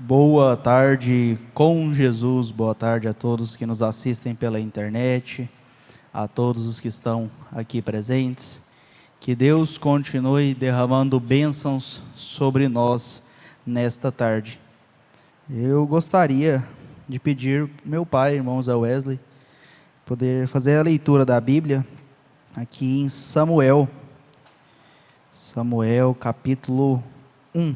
Boa tarde com Jesus, boa tarde a todos que nos assistem pela internet, a todos os que estão aqui presentes. Que Deus continue derramando bênçãos sobre nós nesta tarde. Eu gostaria de pedir meu pai, irmão Zé Wesley, poder fazer a leitura da Bíblia aqui em Samuel capítulo 1.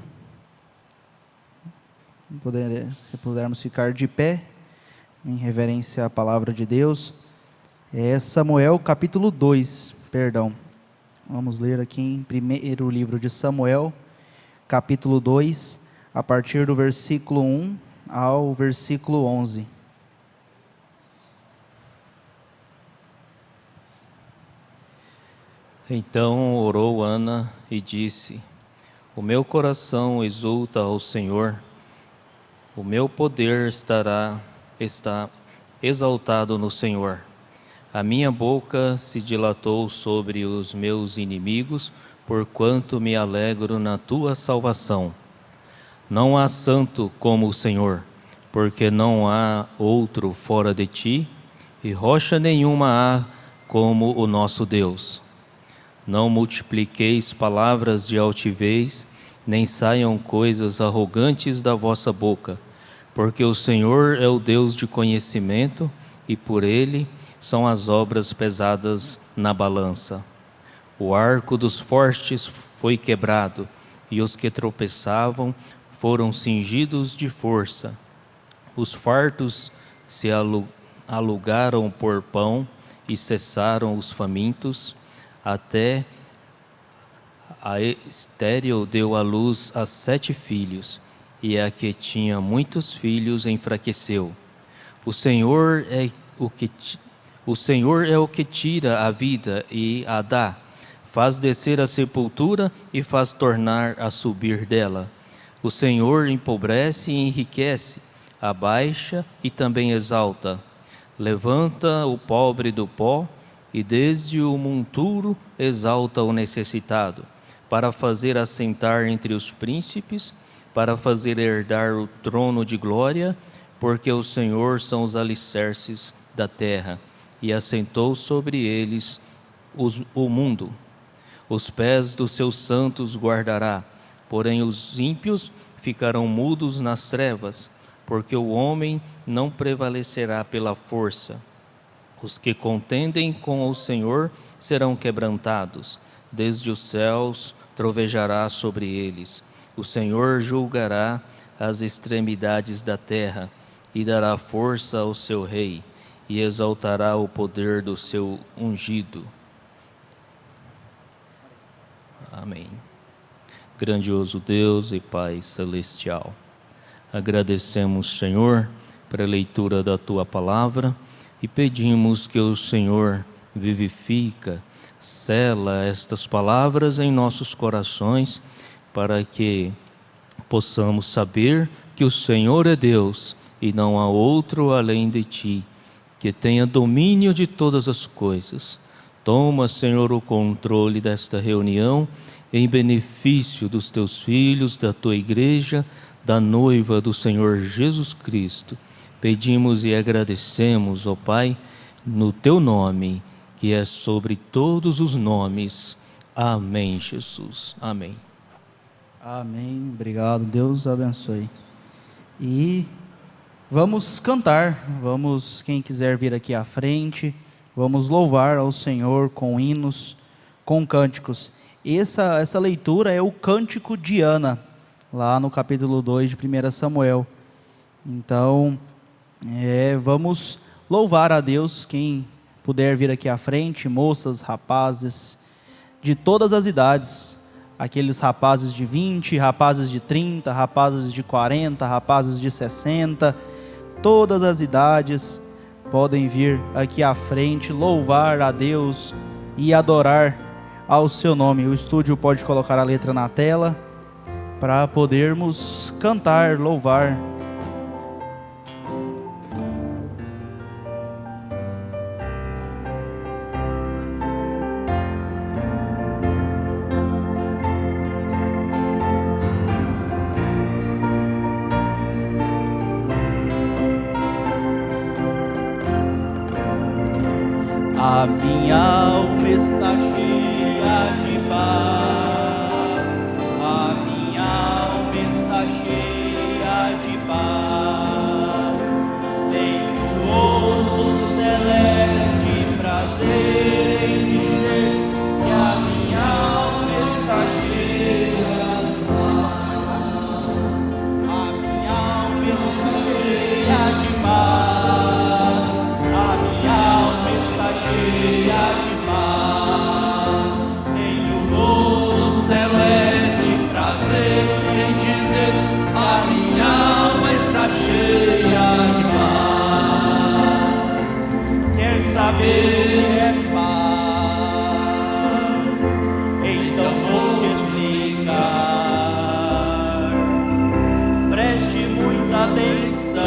Se pudermos ficar de pé, em reverência à palavra de Deus. É Samuel capítulo 2, perdão. Vamos ler aqui em primeiro livro de Samuel, capítulo 2, a partir do versículo 1 ao versículo 11. Então orou Ana e disse: O meu coração exulta ao Senhor, o meu poder está exaltado no Senhor. A minha boca se dilatou sobre os meus inimigos, porquanto me alegro na tua salvação. Não há santo como o Senhor, porque não há outro fora de ti, e rocha nenhuma há como o nosso Deus. Não multipliqueis palavras de altivez, nem saiam coisas arrogantes da vossa boca, porque o Senhor é o Deus de conhecimento, e por ele são as obras pesadas na balança. O arco dos fortes foi quebrado, e os que tropeçavam foram cingidos de força. Os fartos se alugaram por pão, e cessaram os famintos. Até a estéril deu à luz a 7 filhos, e a que tinha muitos filhos enfraqueceu. O Senhor é o que tira a vida e a dá, faz descer a sepultura e faz tornar a subir dela. O Senhor empobrece e enriquece, abaixa e também exalta. Levanta o pobre do pó, e desde o monturo exalta o necessitado, para fazer assentar entre os príncipes, para fazer herdar o trono de glória, porque o Senhor são os alicerces da terra, e assentou sobre eles o mundo. Os pés dos seus santos guardará, porém os ímpios ficarão mudos nas trevas, porque o homem não prevalecerá pela força. Os que contendem com o Senhor serão quebrantados, desde os céus trovejará sobre eles. O Senhor julgará as extremidades da terra, e dará força ao seu rei, e exaltará o poder do seu ungido. Amém. Grandioso Deus e Pai celestial, agradecemos, Senhor, pela leitura da Tua palavra, e pedimos que o Senhor vivifica, sela estas palavras em nossos corações, para que possamos saber que o Senhor é Deus e não há outro além de Ti, que tenha domínio de todas as coisas. Toma, Senhor, o controle desta reunião em benefício dos Teus filhos, da Tua igreja, da noiva do Senhor Jesus Cristo. Pedimos e agradecemos, ó Pai, no Teu nome, que é sobre todos os nomes. Amém, Jesus. Amém. Amém. Obrigado. Deus abençoe. E vamos cantar. Quem quiser vir aqui à frente, vamos louvar ao Senhor com hinos, com cânticos. Essa leitura é o Cântico de Ana, lá no capítulo 2 de 1 Samuel. Então, vamos louvar a Deus. Quem puder vir aqui à frente, moças, rapazes, de todas as idades, aqueles rapazes de 20, rapazes de 30, rapazes de 40, rapazes de 60, todas as idades podem vir aqui à frente, louvar a Deus e adorar ao seu nome. O estúdio pode colocar a letra na tela para podermos cantar, louvar. A minha alma está cheia de paz. A minha alma está cheia de paz. Tenho gozo celeste, prazer em dizer que a minha alma está cheia de paz. A minha alma está cheia de paz. A minha alma está cheia de paz. Tenho gozo celeste, prazer em dizer a minha alma está cheia de paz. Quer saber o que é paz? Então vou te explicar. Preste muita atenção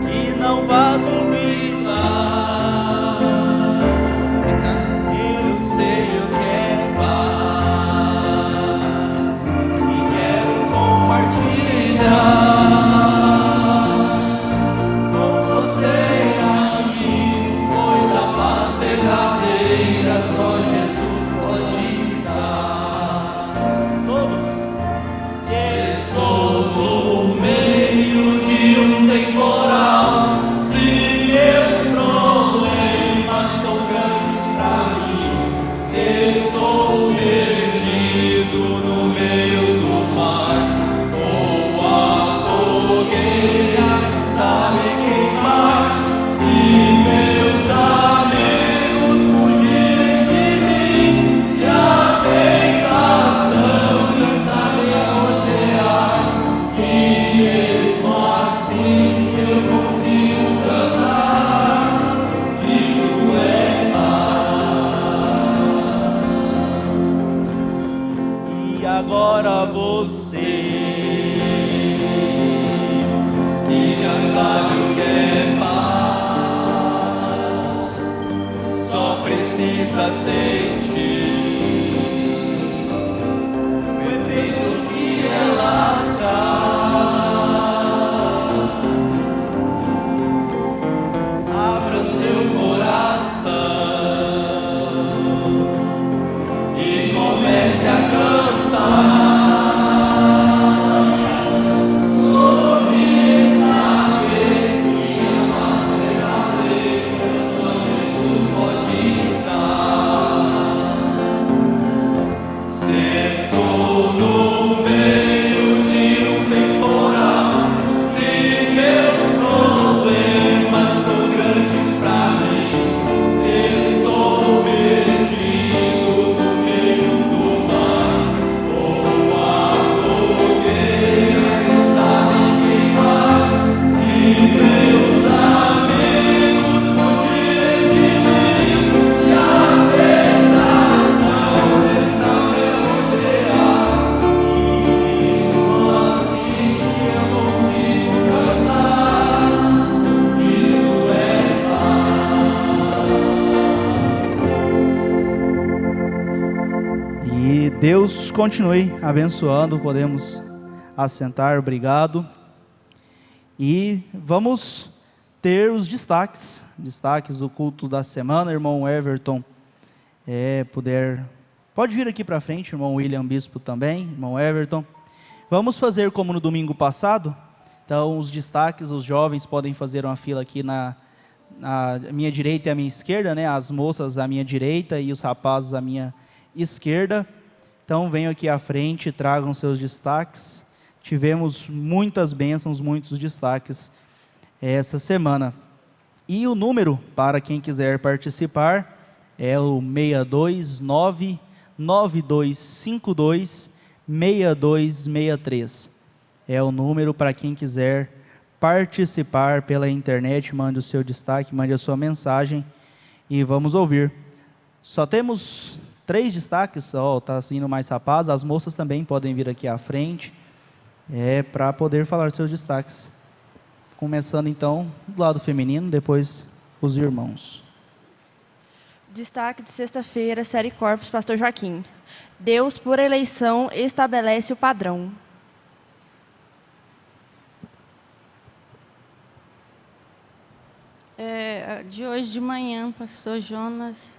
e não vá duvidar. Eu sei o que é paz e quero compartilhar com você, amigo, pois a paz verdadeira só Jesus pode dar. Todos. Se estou no meio de um temporal, se meus problemas são grandes pra mim, se estou perdido no meio do mar, ou a fogueira está me queimar, se meus amigos fugirem de mim e a tentação está me rodear, e mesmo assim eu consigo cantar. Isso é paz. E agora você que já sabe o que é paz, só precisa sentir o efeito que ela traz. Abra o seu coração e comece a cantar. Sobre saber que a paz verdadeira só Jesus pode dar. Se estou no meio de um temporal, se meus problemas são grandes pra mim, se estou perdido no meio do mar, ou a fogueira está me queimar, se meus amigos fugirem de mim e a tentação está me rodear, e só assim eu consigo cantar. Isso é paz. E Deus continue abençoando. Podemos assentar, obrigado. E vamos ter os destaques do culto da semana. Irmão Everton, pode vir aqui para frente, irmão William Bispo também, irmão Everton. Vamos fazer como no domingo passado. Então, os destaques, os jovens podem fazer uma fila aqui na minha direita e à minha esquerda, né? As moças à minha direita e os rapazes à minha esquerda. Então, venham aqui à frente e tragam seus destaques. Tivemos muitas bênçãos, muitos destaques essa semana. E o número, para quem quiser participar, é o 629-9252-6263. É o número para quem quiser participar pela internet. Mande o seu destaque, mande a sua mensagem e vamos ouvir. Só temos 3 destaques, está vindo mais rapaz. As moças também podem vir aqui à frente, para poder falar seus destaques. Começando então do lado feminino, depois os irmãos. Destaque de sexta-feira, série Corpus, pastor Joaquim. Deus, por eleição, estabelece o padrão. de hoje de manhã, pastor Jonas,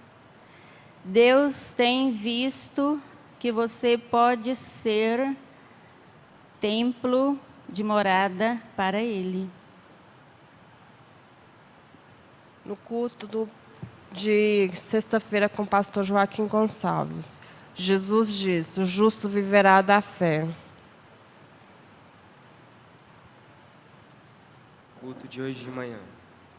Deus tem visto que você pode ser templo de morada para Ele. No culto de sexta-feira com o pastor Joaquim Gonçalves, Jesus diz: o justo viverá da fé. Culto de hoje de manhã.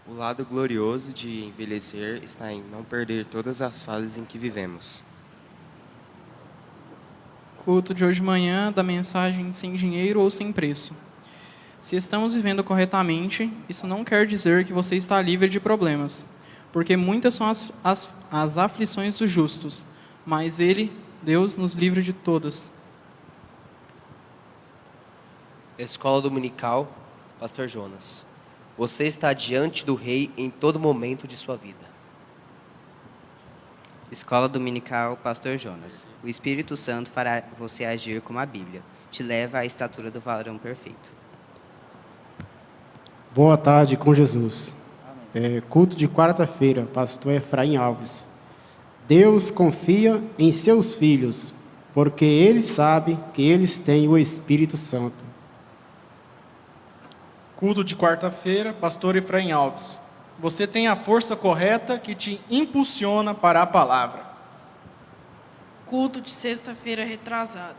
O lado glorioso de envelhecer está em não perder todas as fases em que vivemos. Culto de hoje de manhã da mensagem sem dinheiro ou sem preço. Se estamos vivendo corretamente, isso não quer dizer que você está livre de problemas, porque muitas são as aflições dos justos, mas Deus, nos livra de todas. Escola Dominical, pastor Jonas. Você está diante do Rei em todo momento de sua vida. Escola Dominical, pastor Jonas. O Espírito Santo fará você agir como a Bíblia. Te leva à estatura do varão perfeito. Boa tarde com Jesus. Culto de quarta-feira, pastor Efraim Alves. Deus confia em seus filhos, porque Ele sabe que eles têm o Espírito Santo. Culto de quarta-feira, pastor Efraim Alves. Você tem a força correta que te impulsiona para a palavra. Culto de sexta-feira retrasada.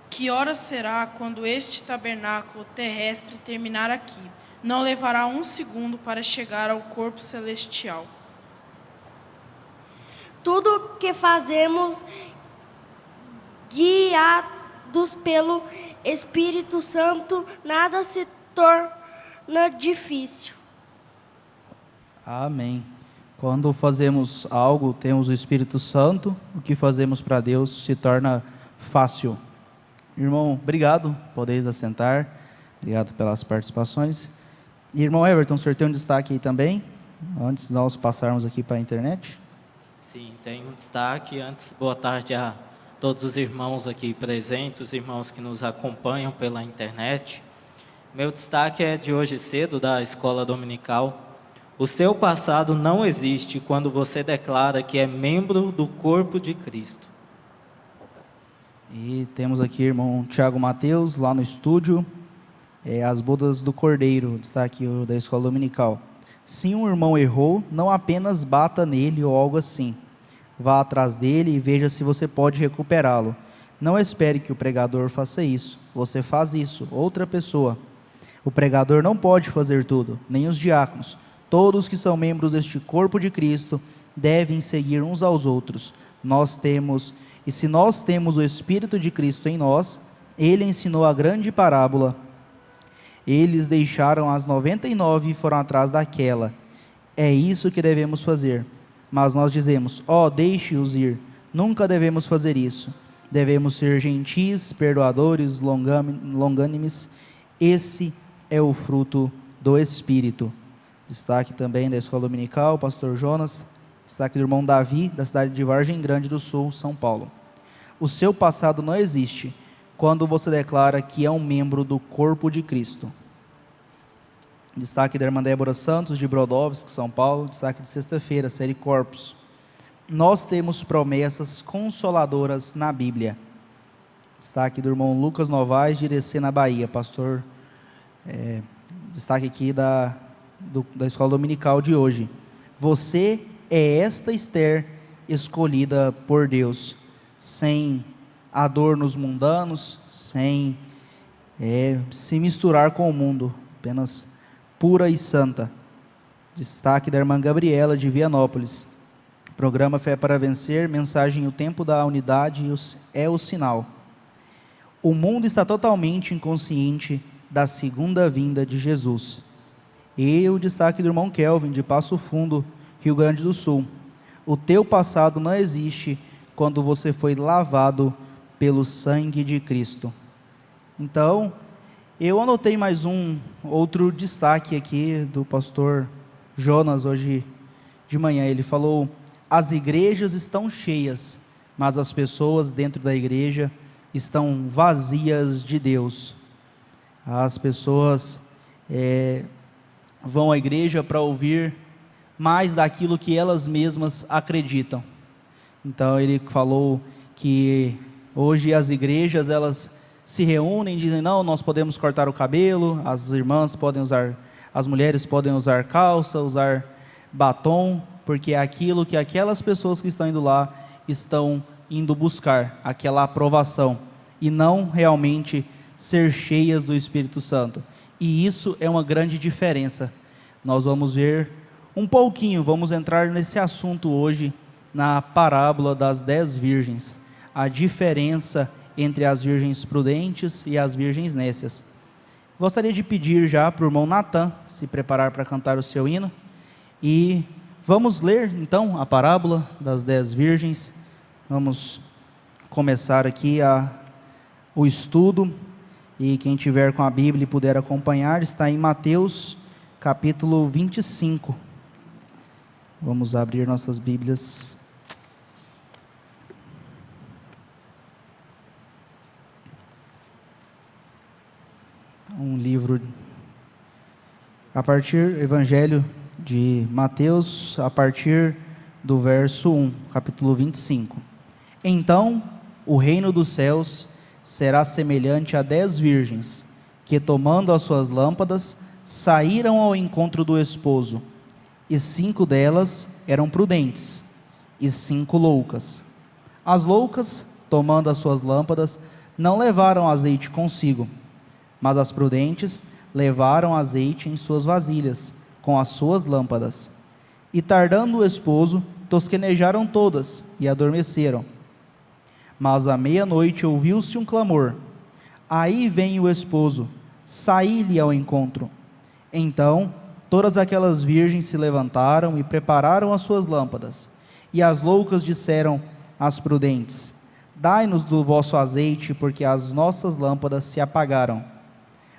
Que hora será quando este tabernáculo terrestre terminar aqui? Não levará 1 segundo para chegar ao corpo celestial. Tudo que fazemos, guiados pelo Espírito Santo, nada se torna difícil. Amém. Quando fazemos algo, temos o Espírito Santo, o que fazemos para Deus se torna fácil. Irmão, obrigado, podeis assentar. Obrigado pelas participações. E, irmão Everton, o senhor tem um destaque aí também, antes de nós passarmos aqui para a internet? Sim, tem um destaque. Antes, boa tarde a todos os irmãos aqui presentes, os irmãos que nos acompanham pela internet. Meu destaque é de hoje cedo, da Escola Dominical. O seu passado não existe quando você declara que é membro do corpo de Cristo. E temos aqui o irmão Tiago Mateus, lá no estúdio, as bodas do Cordeiro, destaque da Escola Dominical. Se um irmão errou, não apenas bata nele ou algo assim. Vá atrás dele e veja se você pode recuperá-lo. Não espere que o pregador faça isso. Você faz isso, outra pessoa. O pregador não pode fazer tudo, nem os diáconos. Todos que são membros deste corpo de Cristo devem seguir uns aos outros. E se nós temos o Espírito de Cristo em nós, Ele ensinou a grande parábola. Eles deixaram as 99 e foram atrás daquela. É isso que devemos fazer. Mas nós dizemos: deixe-os ir. Nunca devemos fazer isso. Devemos ser gentis, perdoadores, longânimes. Esse é o fruto do Espírito. Destaque também da Escola Dominical, pastor Jonas. Destaque do irmão Davi, da cidade de Vargem Grande do Sul, São Paulo. O seu passado não existe quando você declara que é um membro do corpo de Cristo. Destaque da irmã Débora Santos, de Brodowski, São Paulo. Destaque de sexta-feira, série Corpus. Nós temos promessas consoladoras na Bíblia. Destaque do irmão Lucas Novaes, de Irecê, na Bahia, pastor. Destaque aqui da Escola Dominical de hoje. Você é esta Esther escolhida por Deus, sem adornos mundanos, sem se misturar com o mundo, apenas pura e santa. Destaque da irmã Gabriela, de Vianópolis. Programa Fé para Vencer, mensagem: o tempo da unidade é o sinal. O mundo está totalmente inconsciente da segunda vinda de Jesus. E o destaque do irmão Kelvin, de Passo Fundo, Rio Grande do Sul. O teu passado não existe quando você foi lavado pelo sangue de Cristo. Então, eu anotei mais outro destaque aqui do pastor Jonas hoje de manhã. Ele falou: as igrejas estão cheias, mas as pessoas dentro da igreja estão vazias de Deus. As pessoas vão à igreja para ouvir mais daquilo que elas mesmas acreditam. Então ele falou que hoje as igrejas, elas se reúnem e dizem, não, nós podemos cortar o cabelo, as irmãs podem usar, as mulheres podem usar calça, usar batom, porque é aquilo que aquelas pessoas que estão indo lá estão indo buscar, aquela aprovação, e não realmente ser cheias do Espírito Santo. E isso é uma grande diferença. Nós vamos ver um pouquinho, vamos entrar nesse assunto hoje, na parábola das 10 virgens, a diferença entre as virgens prudentes e as virgens nécias. Gostaria de pedir já para o irmão Natan se preparar para cantar o seu hino, e vamos ler então a parábola das 10 virgens. Vamos começar aqui o estudo, e quem tiver com a Bíblia e puder acompanhar, está em Mateus capítulo 25. Vamos abrir nossas Bíblias. Um livro, Evangelho de Mateus, a partir do verso 1, capítulo 25. Então, o reino dos céus será semelhante a 10 virgens, que tomando as suas lâmpadas, saíram ao encontro do esposo, e 5 delas eram prudentes, e 5 loucas. As loucas, tomando as suas lâmpadas, não levaram azeite consigo, mas as prudentes levaram azeite em suas vasilhas, com as suas lâmpadas. E tardando o esposo, tosquenejaram todas e adormeceram. Mas à meia-noite ouviu-se um clamor: aí vem o esposo, saí-lhe ao encontro. Então todas aquelas virgens se levantaram e prepararam as suas lâmpadas. E as loucas disseram às prudentes: dai-nos do vosso azeite, porque as nossas lâmpadas se apagaram.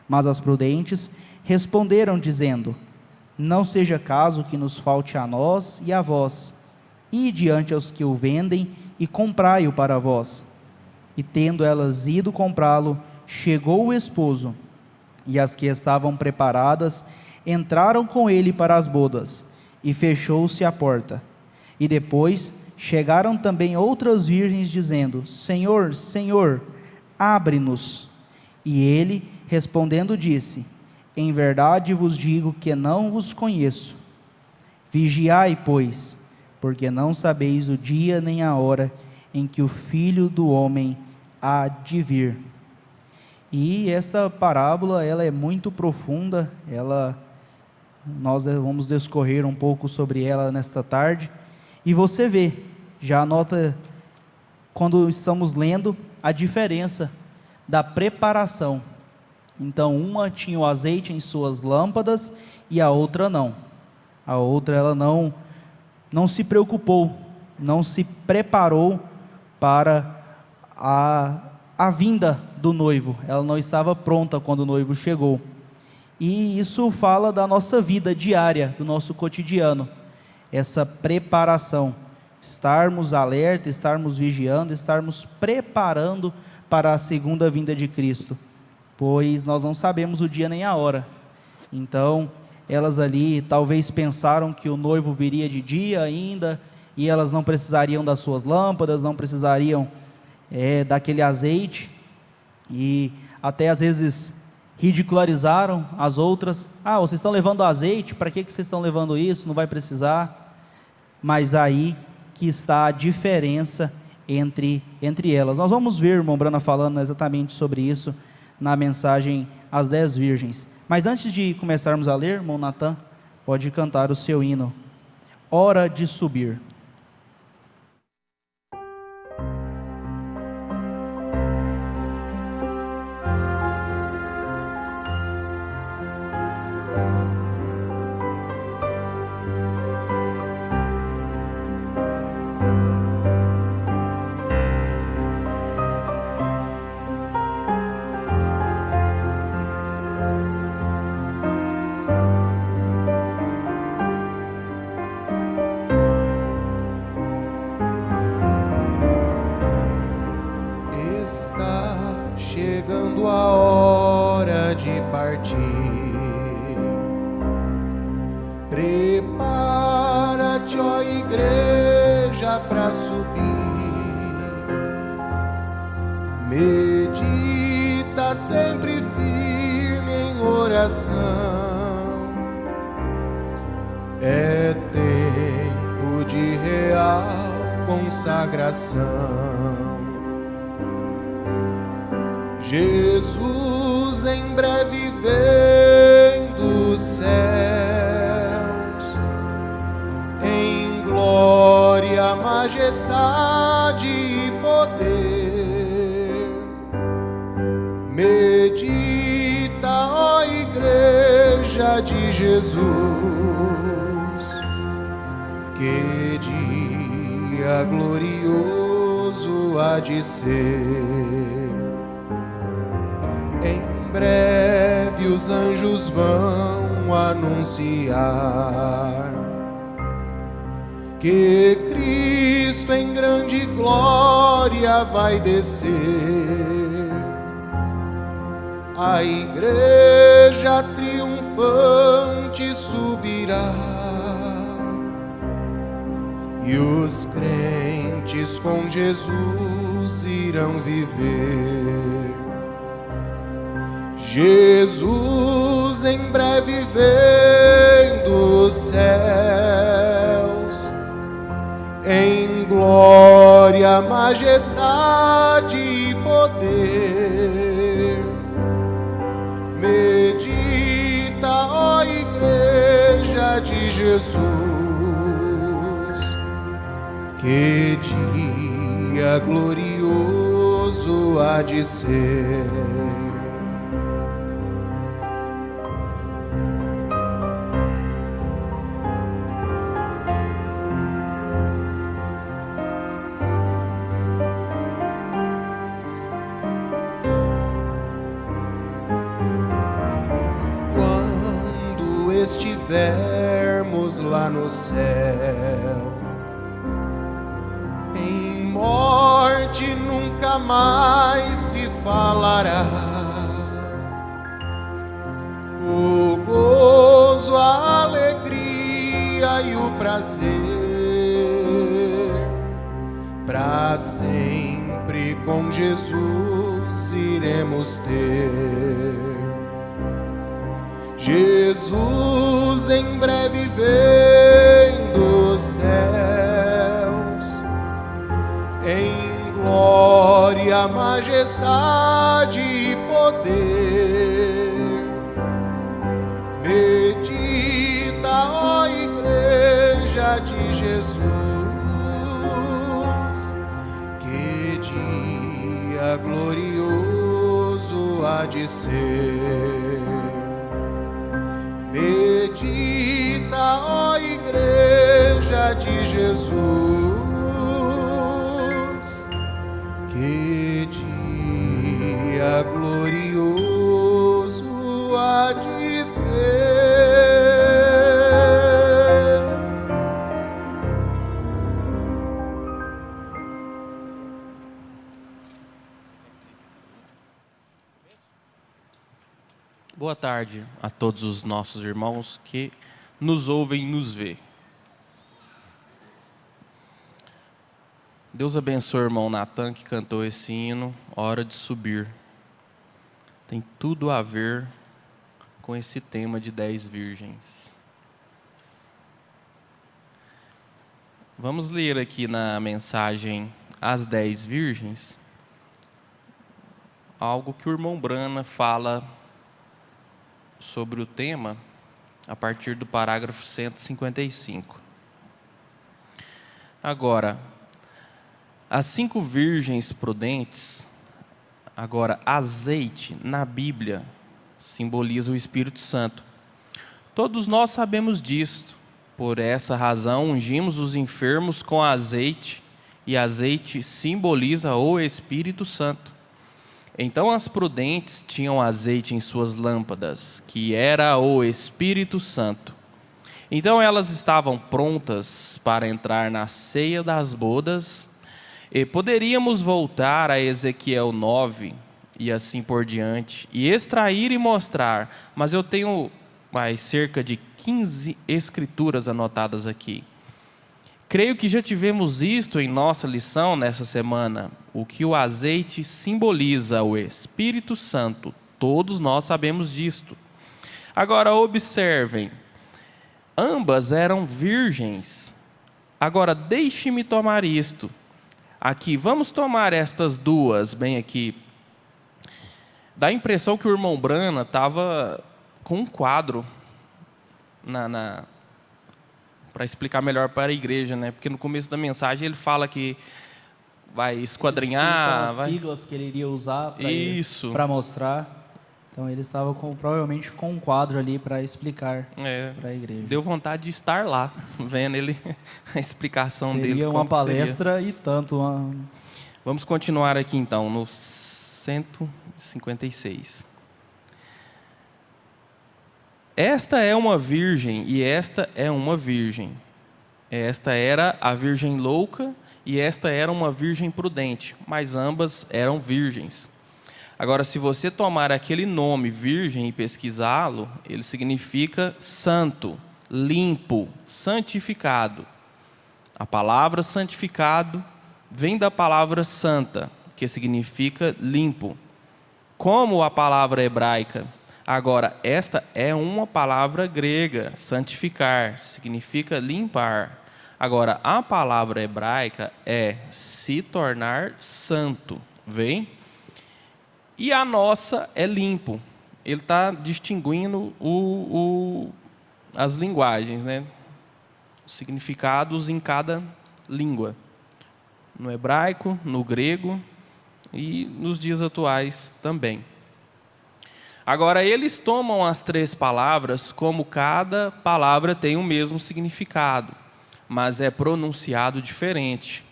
Mas as prudentes responderam, dizendo: não seja caso que nos falte a nós e a vós. Ide diante aos que o vendem e comprai-o para vós. E tendo elas ido comprá-lo, chegou o esposo, e as que estavam preparadas entraram com ele para as bodas, e fechou-se a porta. E depois chegaram também outras virgens, dizendo: Senhor, Senhor, abre-nos. E ele, respondendo, disse: em verdade vos digo que não vos conheço. Vigiai, pois, porque não sabeis o dia nem a hora em que o Filho do Homem há de vir. E esta parábola, ela é muito profunda, nós vamos discorrer um pouco sobre ela nesta tarde, e você vê, já nota, quando estamos lendo, a diferença da preparação. Então, uma tinha o azeite em suas lâmpadas e a outra não. A outra, ela não se preocupou, não se preparou para a vinda do noivo. Ela não estava pronta quando o noivo chegou. E isso fala da nossa vida diária, do nosso cotidiano. Essa preparação, estarmos alerta, estarmos vigiando, estarmos preparando para a segunda vinda de Cristo, pois nós não sabemos o dia nem a hora. Então, elas ali talvez pensaram que o noivo viria de dia ainda, e elas não precisariam das suas lâmpadas, não precisariam daquele azeite, e até às vezes ridicularizaram as outras: vocês estão levando azeite, para que vocês estão levando isso, não vai precisar. Mas aí que está a diferença entre elas. Nós vamos ver, irmão Brana, falando exatamente sobre isso na mensagem às 10 virgens. Mas antes de começarmos a ler, irmão Natan, pode cantar o seu hino, Hora de Subir. Chegando a hora de partir, prepare forte, ó igreja, para subir. Medita sempre firme em oração. É tempo de real consagração. Jesus em breve vem dos céus, em glória, majestade e poder. Medita, ó igreja de Jesus, que dia glorioso há de ser. Em breve os anjos vão anunciar que Cristo em grande glória vai descer. A igreja triunfante subirá e os crentes com Jesus irão viver. Jesus em breve vem dos céus, em glória, majestade e poder. Medita, ó igreja de Jesus, que dia glorioso há de ser. Estivermos lá no céu, em morte nunca mais se falará. O gozo, a alegria e o prazer, para sempre com Jesus iremos ter. Jesus em breve vem dos céus, em glória, majestade e poder. Medita, ó igreja de Jesus, que dia glorioso há de ser. Medita, ó igreja de Jesus, que dia glorioso há de ser. Boa tarde a todos os nossos irmãos que nos ouvem e nos vê. Deus abençoe o irmão Natan que cantou esse hino, Hora de Subir. Tem tudo a ver com esse tema de 10 virgens. Vamos ler aqui na mensagem As 10 Virgens, algo que o irmão Brana fala sobre o tema a partir do parágrafo 155. Agora, as 5 virgens prudentes, agora, azeite na Bíblia simboliza o Espírito Santo. Todos nós sabemos disto. Por essa razão, ungimos os enfermos com azeite, e azeite simboliza o Espírito Santo. Então as prudentes tinham azeite em suas lâmpadas, que era o Espírito Santo. Então elas estavam prontas para entrar na ceia das bodas, e poderíamos voltar a Ezequiel 9, e assim por diante, e extrair e mostrar, mas eu tenho mais cerca de 15 escrituras anotadas aqui. Creio que já tivemos isto em nossa lição nessa semana, o que o azeite simboliza o Espírito Santo. Todos nós sabemos disto. Agora observem, ambas eram virgens. Agora deixe-me tomar isto. Aqui, vamos tomar estas duas, bem aqui. Dá a impressão que o irmão Brana estava com um quadro para explicar melhor para a igreja, né? Porque no começo da mensagem ele fala que vai esquadrinhar. As siglas que ele iria usar Isso. para mostrar. Então ele estava provavelmente com um quadro ali para explicar para a igreja. Deu vontade de estar lá, vendo ele, a explicação dele. Seria uma palestra e tanto. Vamos continuar aqui então, no 156. Esta é uma virgem e esta é uma virgem. Esta era a virgem louca e esta era uma virgem prudente, mas ambas eram virgens. Agora, se você tomar aquele nome virgem e pesquisá-lo, ele significa santo, limpo, santificado. A palavra santificado vem da palavra santa, que significa limpo, como a palavra hebraica. Agora, esta é uma palavra grega, santificar, significa limpar. Agora, a palavra hebraica é se tornar santo, vem? E a nossa é limpo. Ele está distinguindo as linguagens, né? Os significados em cada língua. No hebraico, no grego e nos dias atuais também. Agora, eles tomam as três palavras como cada palavra tem o mesmo significado, mas é pronunciado diferente,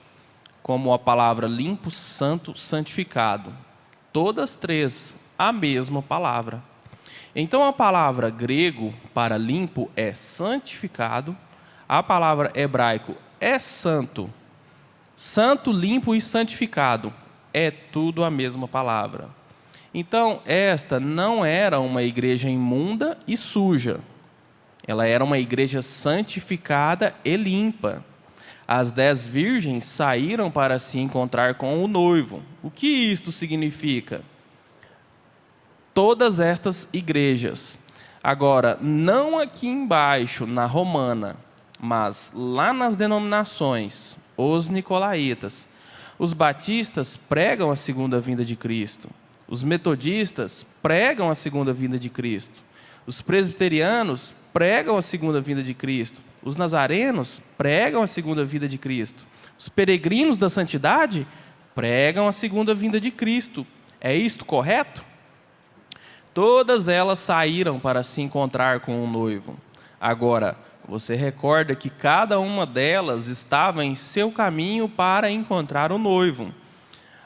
como a palavra limpo, santo, santificado. Todas três, a mesma palavra. Então, a palavra grego para limpo é santificado, a palavra hebraico é santo. Santo, limpo e santificado é tudo a mesma palavra. Então, esta não era uma igreja imunda e suja. Ela era uma igreja santificada e limpa. As 10 virgens saíram para se encontrar com o noivo. O que isto significa? Todas estas igrejas. Agora, não aqui embaixo, na romana, mas lá nas denominações, os nicolaítas. Os batistas pregam a segunda vinda de Cristo. Os metodistas pregam a segunda vinda de Cristo. Os presbiterianos pregam a segunda vinda de Cristo. Os nazarenos pregam a segunda vinda de Cristo. Os peregrinos da santidade pregam a segunda vinda de Cristo. É isto correto? Todas elas saíram para se encontrar com o noivo. Agora, você recorda que cada uma delas estava em seu caminho para encontrar o noivo.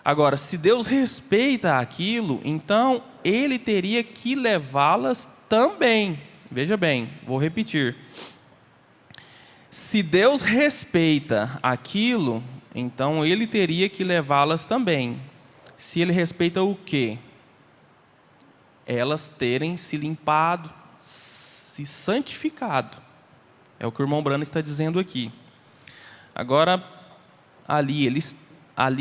Agora, se Deus respeita aquilo, então Ele teria que levá-las também. Veja bem, vou repetir. Se Deus respeita aquilo, então Ele teria que levá-las também. Se Ele respeita o quê? Elas terem se limpado, se santificado. É o que o irmão Brana está dizendo aqui. Agora, ali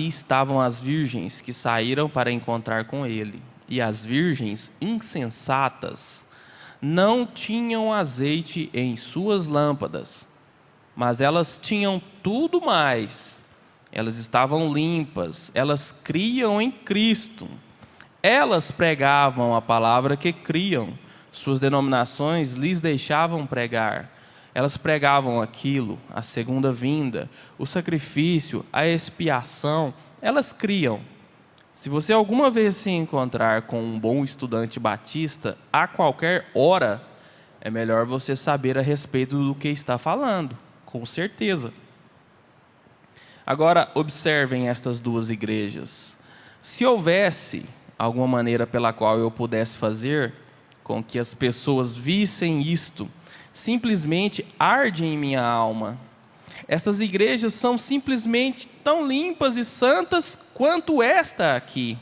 estavam as virgens que saíram para encontrar com Ele. E as virgens insensatas não tinham azeite em suas lâmpadas, mas elas tinham tudo mais. Elas estavam limpas, elas criam em Cristo. Elas pregavam a palavra que criam. Suas denominações lhes deixavam pregar. Elas pregavam aquilo, a segunda vinda, o sacrifício, a expiação. Elas criam. Se você alguma vez se encontrar com um bom estudante batista, a qualquer hora, é melhor você saber a respeito do que está falando, com certeza. Agora, observem estas duas igrejas. Se houvesse alguma maneira pela qual eu pudesse fazer com que as pessoas vissem isto, simplesmente arde em minha alma. Estas igrejas são simplesmente tão limpas e santas quanto esta aqui.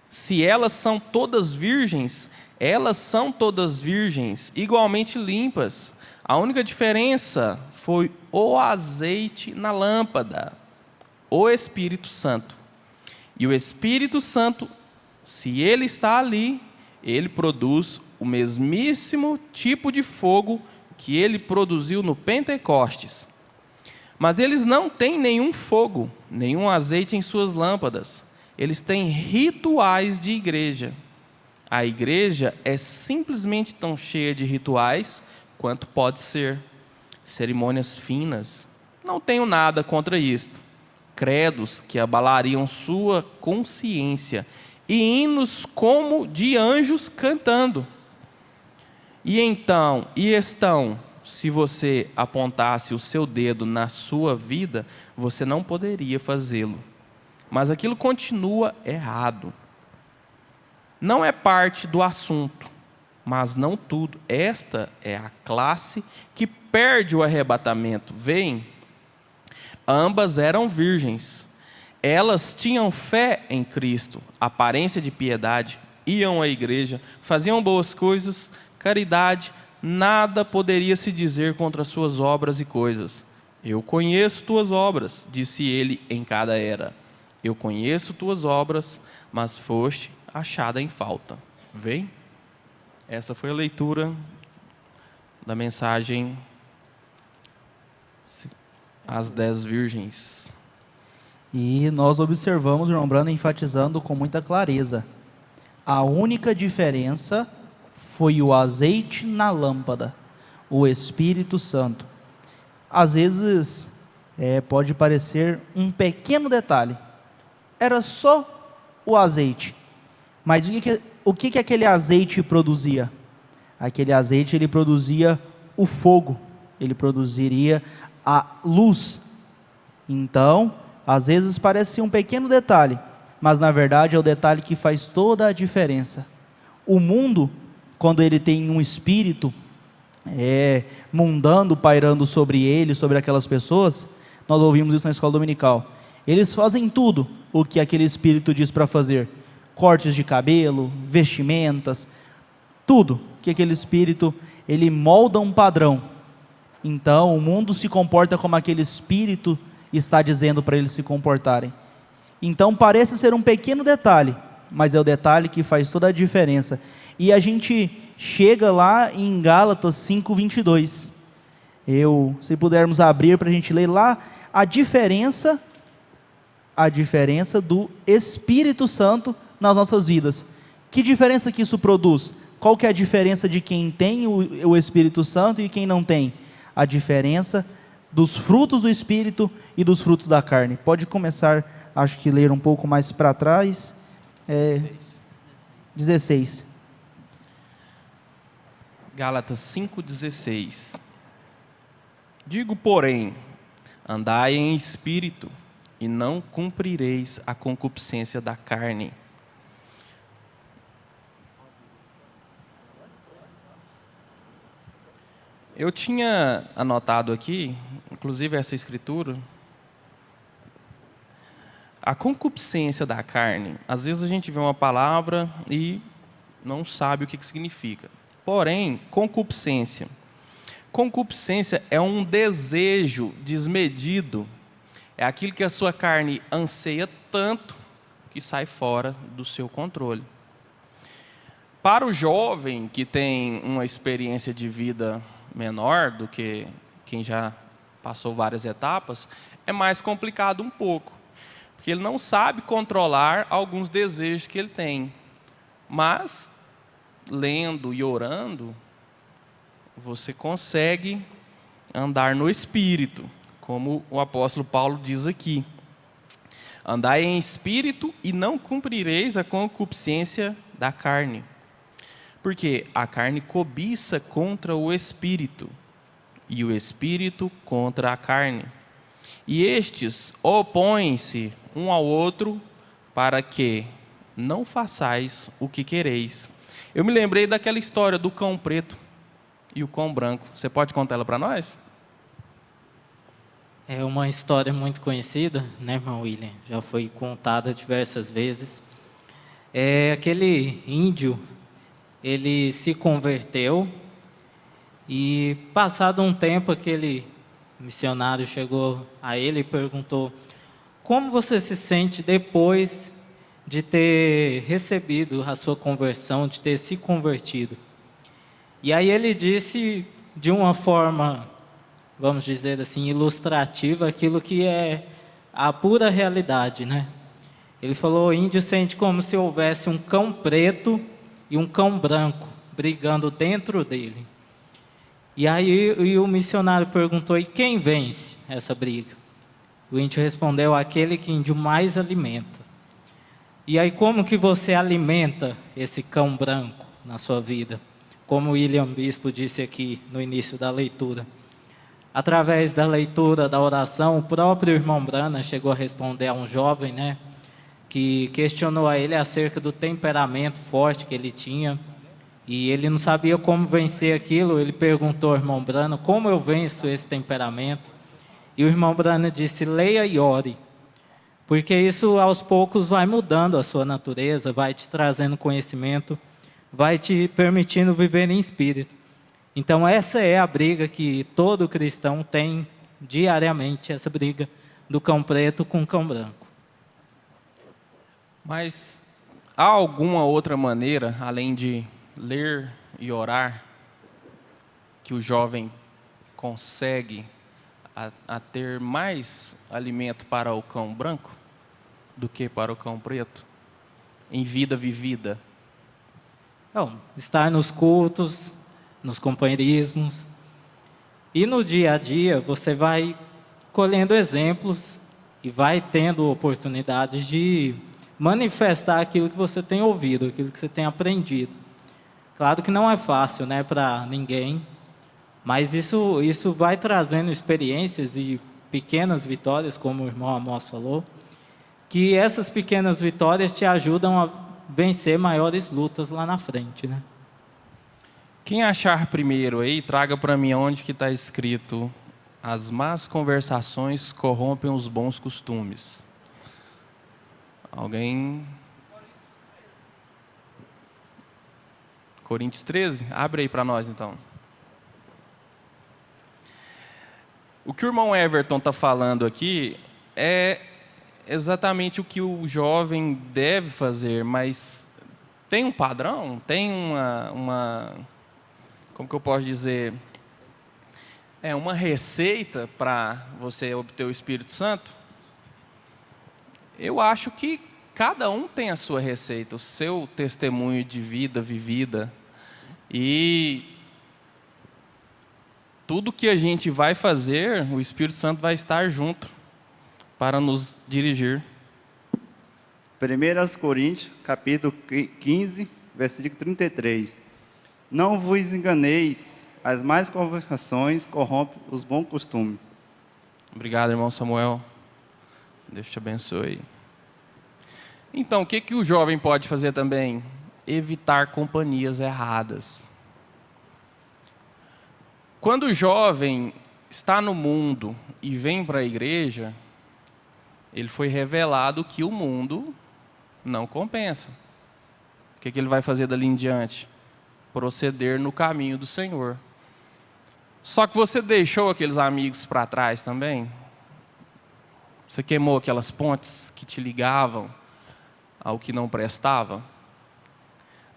Se elas são todas virgens, elas são todas virgens, igualmente limpas. A única diferença foi o azeite na lâmpada, o Espírito Santo. E o Espírito Santo, se ele está ali, ele produz o mesmíssimo tipo de fogo que ele produziu no Pentecostes. Mas eles não têm nenhum fogo, nenhum azeite em suas lâmpadas. Eles têm rituais de igreja. A igreja é simplesmente tão cheia de rituais quanto pode ser. Cerimônias finas. Não tenho nada contra isto. Credos que abalariam sua consciência. E hinos como de anjos cantando. E estão, se você apontasse o seu dedo na sua vida, você não poderia fazê-lo. Mas aquilo continua errado. Não é parte do assunto, mas não tudo. Esta é a classe que perde o arrebatamento. Veem? Ambas eram virgens. Elas tinham fé em Cristo, aparência de piedade, iam à igreja, faziam boas coisas, caridade, nada poderia se dizer contra suas obras e coisas. Eu conheço tuas obras, disse ele em cada era. Eu conheço tuas obras, mas foste achada em falta. Vem? Essa foi a leitura da mensagem às 10 virgens. E nós observamos o irmão Brando enfatizando com muita clareza. A única diferença foi o azeite na lâmpada, o Espírito Santo. Às vezes pode parecer um pequeno detalhe. Era só o azeite. Mas o que aquele azeite produzia? Aquele azeite ele produzia o fogo, ele produziria a luz. Então, às vezes parece um pequeno detalhe, mas na verdade é o detalhe que faz toda a diferença. O mundo, quando ele tem um espírito mundano pairando sobre ele, sobre aquelas pessoas, nós ouvimos isso na escola dominical. Eles fazem tudo o que aquele espírito diz para fazer. Cortes de cabelo, vestimentas, tudo que aquele espírito, ele molda um padrão. Então, o mundo se comporta como aquele espírito está dizendo para eles se comportarem. Então, parece ser um pequeno detalhe, mas é o detalhe que faz toda a diferença. E a gente chega lá em Gálatas 5:22. Se pudermos abrir para a gente ler lá, a diferença do Espírito Santo nas nossas vidas. Que diferença que isso produz? Qual que é a diferença de quem tem o Espírito Santo e quem não tem? A diferença dos frutos do Espírito e dos frutos da carne. Pode começar, acho que ler um pouco mais para trás. 16. Gálatas 5:16. Digo, porém, andai em espírito, e não cumprireis a concupiscência da carne. Eu tinha anotado aqui, inclusive essa escritura, a concupiscência da carne. Às vezes a gente vê uma palavra e não sabe o que significa. Porém, concupiscência. Concupiscência é um desejo desmedido. É aquilo que a sua carne anseia tanto que sai fora do seu controle. Para o jovem que tem uma experiência de vida menor do que quem já passou várias etapas, é mais complicado um pouco, porque ele não sabe controlar alguns desejos que ele tem. Mas, lendo e orando, você consegue andar no Espírito, como o apóstolo Paulo diz aqui. Andai em espírito e não cumprireis a concupiscência da carne. Porque a carne cobiça contra o espírito, e o espírito contra a carne. E estes opõem-se um ao outro, para que não façais o que quereis. Eu me lembrei daquela história do cão preto e o cão branco. Você pode contar ela para nós? É uma história muito conhecida, né, irmão William? Já foi contada diversas vezes. É aquele índio ele se converteu e, passado um tempo, aquele missionário chegou a ele e perguntou: como você se sente depois de ter recebido a sua conversão, de ter se convertido? E aí ele disse, de uma forma, vamos dizer assim, ilustrativa, aquilo que é a pura realidade, né? Ele falou: o índio sente como se houvesse um cão preto e um cão branco brigando dentro dele. E aí o missionário perguntou: e quem vence essa briga? O índio respondeu: aquele que o índio mais alimenta. E aí, como que você alimenta esse cão branco na sua vida? Como William Bispo disse aqui no início da leitura. Através da leitura, da oração, o próprio irmão Brana chegou a responder a um jovem, né, que questionou a ele acerca do temperamento forte que ele tinha. E ele não sabia como vencer aquilo. Ele perguntou ao irmão Brana: como eu venço esse temperamento? E o irmão Brana disse: leia e ore. Porque isso aos poucos vai mudando a sua natureza, vai te trazendo conhecimento, vai te permitindo viver em espírito. Então essa é a briga que todo cristão tem diariamente, essa briga do cão preto com o cão branco. Mas há alguma outra maneira, além de ler e orar, que o jovem consegue a ter mais alimento para o cão branco do que para o cão preto, em vida vivida? Então, estar nos cultos, nos companheirismos, e no dia a dia você vai colhendo exemplos e vai tendo oportunidades de manifestar aquilo que você tem ouvido, aquilo que você tem aprendido. Claro que não é fácil, né, para ninguém, mas isso vai trazendo experiências e pequenas vitórias, como o irmão Amós falou, que essas pequenas vitórias te ajudam a vencer maiores lutas lá na frente, né? Quem achar primeiro aí, traga para mim onde que está escrito: as más conversações corrompem os bons costumes. Alguém? Coríntios 13? Abre aí para nós, então. O que o irmão Everton está falando aqui é exatamente o que o jovem deve fazer, mas tem um padrão? Tem uma como que eu posso dizer? Uma receita para você obter o Espírito Santo? Eu acho que cada um tem a sua receita, o seu testemunho de vida vivida. E tudo que a gente vai fazer, o Espírito Santo vai estar junto para nos dirigir. 1 Coríntios, capítulo 15, versículo 33. Não vos enganeis, as más conversações corrompem os bons costumes. Obrigado, irmão Samuel. Deus te abençoe. Então, o que o jovem pode fazer também? Evitar companhias erradas. Quando o jovem está no mundo e vem para a igreja, ele foi revelado que o mundo não compensa. O que ele vai fazer dali em diante? Proceder no caminho do Senhor. Só que você deixou aqueles amigos para trás também? Você queimou aquelas pontes que te ligavam ao que não prestava?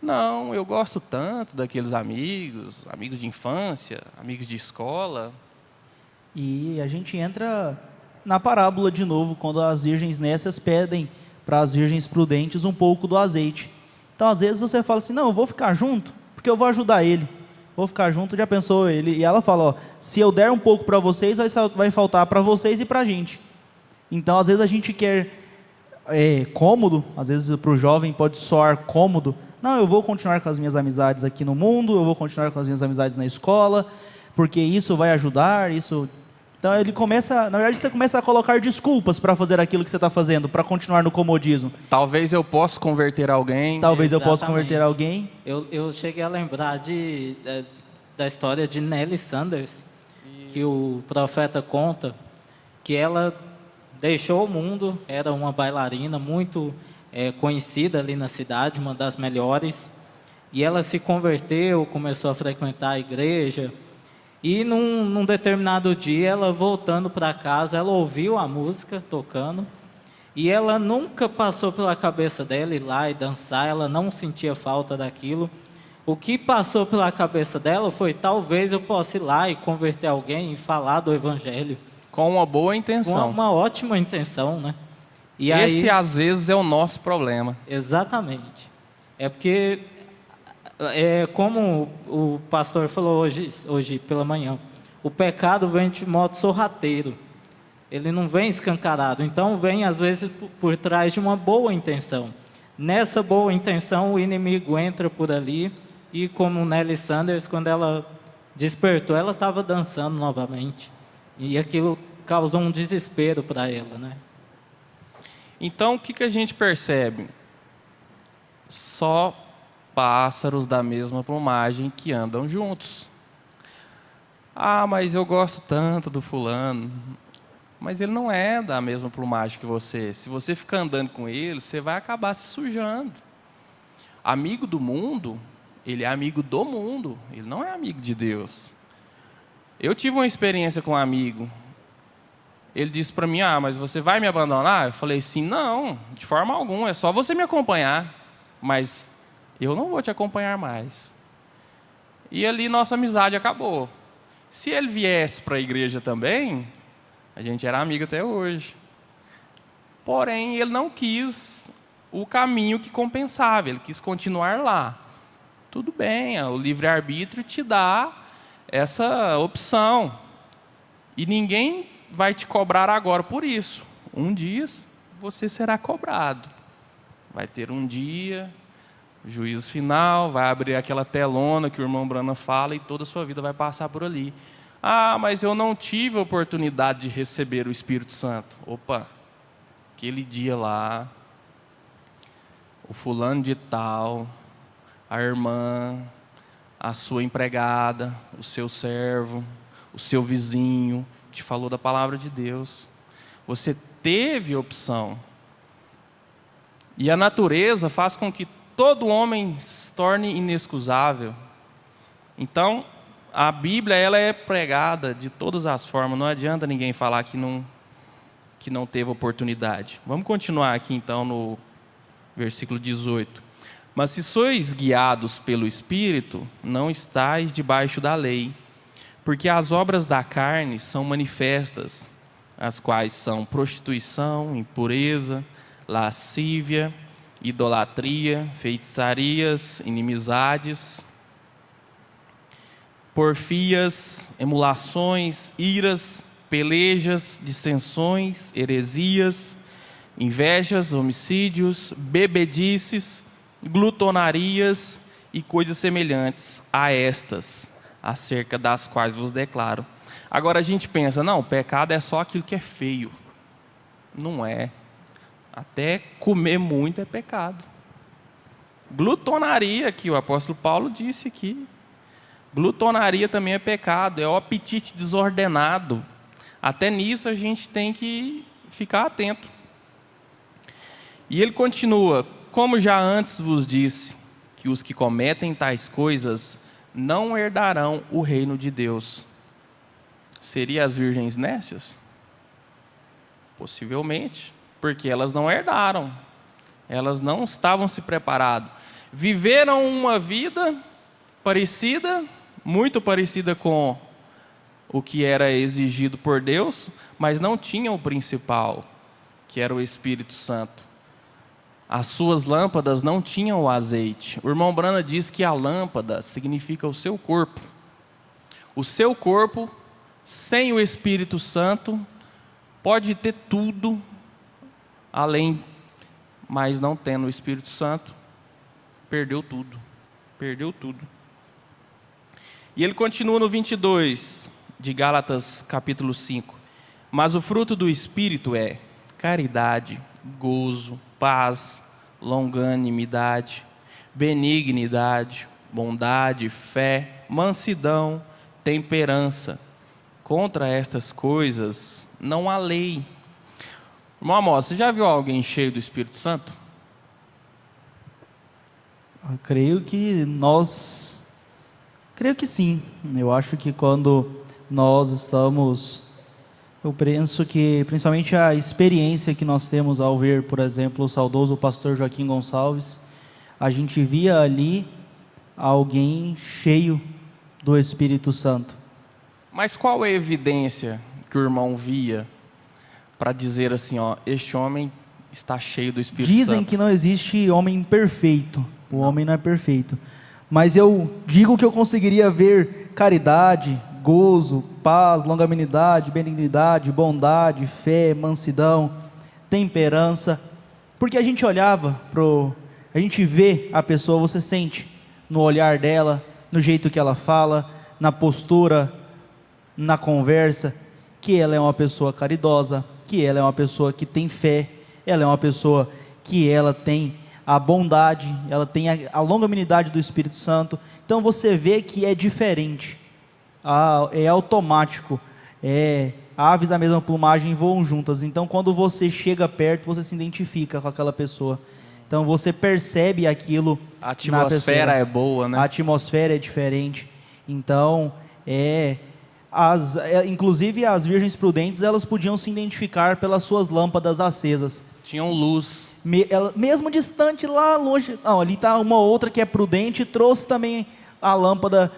Não, eu gosto tanto daqueles amigos, amigos de infância, amigos de escola. E a gente entra na parábola de novo, quando as virgens nécias pedem para as virgens prudentes um pouco do azeite. Então, às vezes, você fala assim: não, eu vou ficar junto, porque eu vou ajudar ele. Vou ficar junto, já pensou ele? E ela fala: ó, se eu der um pouco para vocês, vai faltar para vocês e para a gente. Então, às vezes, a gente quer cômodo, às vezes, para o jovem pode soar cômodo. Não, eu vou continuar com as minhas amizades aqui no mundo, eu vou continuar com as minhas amizades na escola, porque isso vai ajudar, isso... Então, ele começa, na verdade, você começa a colocar desculpas para fazer aquilo que você está fazendo, para continuar no comodismo. Talvez eu possa converter alguém. Talvez eu possa converter alguém. Eu cheguei a lembrar da história de Nelly Sanders, que o profeta conta, que ela deixou o mundo, era uma bailarina muito conhecida ali na cidade, uma das melhores, E ela se converteu, começou a frequentar a igreja. E num determinado dia, ela voltando para casa, ela ouviu a música tocando. E ela nunca passou pela cabeça dela ir lá e dançar, ela não sentia falta daquilo. O que passou pela cabeça dela foi: talvez eu possa ir lá e converter alguém e falar do Evangelho. Com uma boa intenção. Com uma ótima intenção, né? E esse, aí, às vezes, é o nosso problema. Exatamente. É porque, como o pastor falou hoje pela manhã, o pecado vem de modo sorrateiro. Ele não vem escancarado. Então, vem, às vezes, por trás de uma boa intenção. Nessa boa intenção, o inimigo entra por ali. E como Nelly Sanders, quando ela despertou, ela estava dançando novamente. E aquilo causou um desespero para ela, né? Então, o que a gente percebe? Só pássaros da mesma plumagem que andam juntos. Ah, mas eu gosto tanto do fulano. Mas ele não é da mesma plumagem que você. Se você ficar andando com ele, você vai acabar se sujando. Amigo do mundo, ele é amigo do mundo. Ele não é amigo de Deus. Eu tive uma experiência com um amigo. Ele disse para mim: ah, mas você vai me abandonar? Eu falei assim: não, de forma alguma. É só você me acompanhar. Mas eu não vou te acompanhar mais. E ali nossa amizade acabou. Se ele viesse para a igreja também, a gente era amigo até hoje. Porém, ele não quis o caminho que compensava, ele quis continuar lá. Tudo bem, o livre-arbítrio te dá essa opção. E ninguém vai te cobrar agora por isso. Um dia você será cobrado. Vai ter um dia, juízo final, vai abrir aquela telona que o irmão Brana fala e toda a sua vida vai passar por ali. Ah, mas eu não tive a oportunidade de receber o Espírito Santo. Opa, aquele dia lá, o fulano de tal, a irmã, a sua empregada, o seu servo, o seu vizinho, te falou da palavra de Deus. Você teve opção. E a natureza faz com que todo homem se torne inexcusável. Então, a Bíblia, ela é pregada de todas as formas. Não adianta ninguém falar que não teve oportunidade. Vamos continuar aqui então no versículo 18. Mas se sois guiados pelo Espírito, não estáis debaixo da lei. Porque as obras da carne são manifestas, as quais são prostituição, impureza, lascívia, idolatria, feitiçarias, inimizades, porfias, emulações, iras, pelejas, dissensões, heresias, invejas, homicídios, bebedices, glutonarias e coisas semelhantes a estas, acerca das quais vos declaro. Agora a gente pensa: não, o pecado é só aquilo que é feio. Não é. Até comer muito é pecado. Glutonaria, que o apóstolo Paulo disse aqui. Glutonaria também é pecado, é o apetite desordenado. Até nisso a gente tem que ficar atento. E ele continua: como já antes vos disse, que os que cometem tais coisas não herdarão o reino de Deus. Seria as virgens nécias? Possivelmente, porque elas não herdaram. Elas não estavam se preparando. Viveram uma vida parecida, muito parecida com o que era exigido por Deus, mas não tinham o principal, que era o Espírito Santo. As suas lâmpadas não tinham o azeite. O irmão Brana diz que a lâmpada significa o seu corpo. O seu corpo, sem o Espírito Santo, pode ter tudo, além, mas não tendo o Espírito Santo, perdeu tudo. Perdeu tudo. E ele continua no 22 de Gálatas capítulo 5. Mas o fruto do Espírito é caridade, gozo, paz, longanimidade, benignidade, bondade, fé, mansidão, temperança. Contra estas coisas não há lei. Irmão Amós, você já viu alguém cheio do Espírito Santo? Eu creio que sim. Eu acho que quando nós estamos, eu penso que principalmente a experiência que nós temos ao ver, por exemplo, o saudoso pastor Joaquim Gonçalves, a gente via ali alguém cheio do Espírito Santo. Mas qual é a evidência que o irmão via para dizer assim, ó, este homem está cheio do Espírito Santo? Dizem que não existe homem perfeito. O homem não é perfeito. Mas eu digo que eu conseguiria ver caridade, gozo, paz, longanimidade, benignidade, bondade, fé, mansidão, temperança. Porque a gente olhava a gente vê a pessoa, você sente no olhar dela, no jeito que ela fala, na postura, na conversa, que ela é uma pessoa caridosa, que ela é uma pessoa que tem fé, ela é uma pessoa que ela tem a bondade, ela tem a longanimidade do Espírito Santo. Então você vê que é diferente, é automático, aves da mesma plumagem voam juntas. Então quando você chega perto, você se identifica com aquela pessoa. Então você percebe aquilo. A atmosfera é boa, né? A atmosfera é diferente. Então, inclusive as virgens prudentes, elas podiam se identificar pelas suas lâmpadas acesas. Tinham luz. Mesmo distante, lá longe. Não, ali está uma outra que é prudente, trouxe também a lâmpada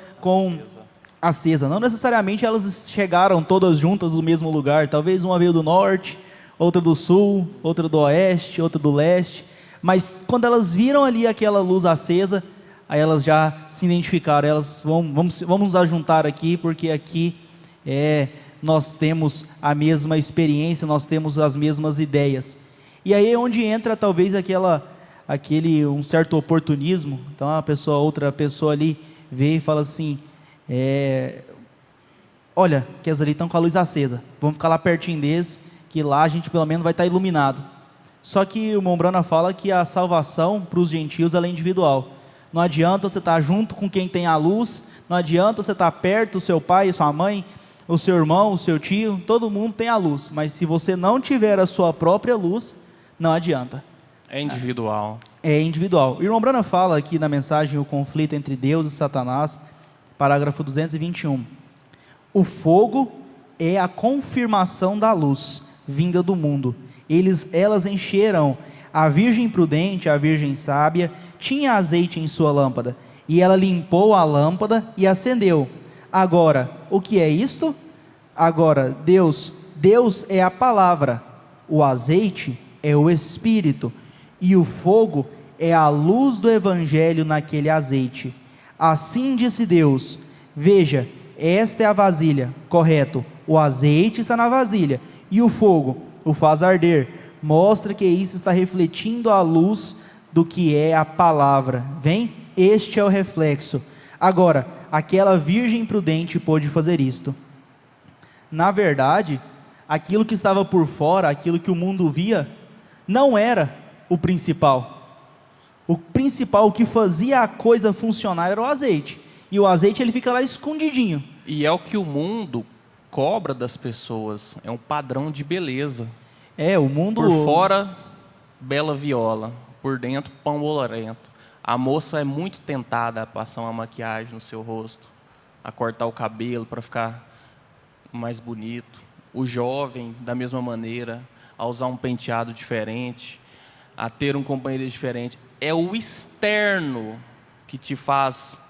acesa. Não necessariamente elas chegaram todas juntas no mesmo lugar. Talvez uma veio do norte, outra do sul, outra do oeste, outra do leste. Mas quando elas viram ali aquela luz acesa, aí elas já se identificaram. Elas vamos nos ajuntar aqui, porque aqui nós temos a mesma experiência, nós temos as mesmas ideias. E aí é onde entra talvez um certo oportunismo. Então outra pessoa ali vê e fala assim, olha, que as ali estão com a luz acesa, vamos ficar lá pertinho deles, que lá a gente pelo menos vai estar iluminado. Só que o Mombrana fala que a salvação para os gentios ela é individual. Não adianta você estar junto com quem tem a luz, não adianta você estar perto do seu pai, sua mãe, o seu irmão, o seu tio, todo mundo tem a luz. Mas se você não tiver a sua própria luz, não adianta. É individual. É individual. O irmão Brana fala aqui na mensagem o conflito entre Deus e Satanás, parágrafo 221. O fogo é a confirmação da luz vinda do mundo. Elas encheram a virgem prudente, a virgem sábia, tinha azeite em sua lâmpada, e ela limpou a lâmpada e acendeu. Agora, o que é isto? Agora, Deus é a palavra, o azeite é o Espírito, e o fogo é a luz do Evangelho naquele azeite. Assim disse Deus, veja, esta é a vasilha, correto, o azeite está na vasilha, e o fogo o faz arder, mostra que isso está refletindo a luz do que é a palavra. Vem? Este é o reflexo. Agora, aquela virgem prudente pôde fazer isto. Na verdade, aquilo que estava por fora, aquilo que o mundo via, não era o principal. O principal, o que fazia a coisa funcionar era o azeite. E o azeite ele fica lá escondidinho. E é o que o mundo cobra das pessoas, é um padrão de beleza. O mundo... Por fora, bela viola, por dentro, pão bolorento. A moça é muito tentada a passar uma maquiagem no seu rosto, a cortar o cabelo para ficar mais bonito. O jovem, da mesma maneira, a usar um penteado diferente, a ter um companheiro diferente. É o externo que te faz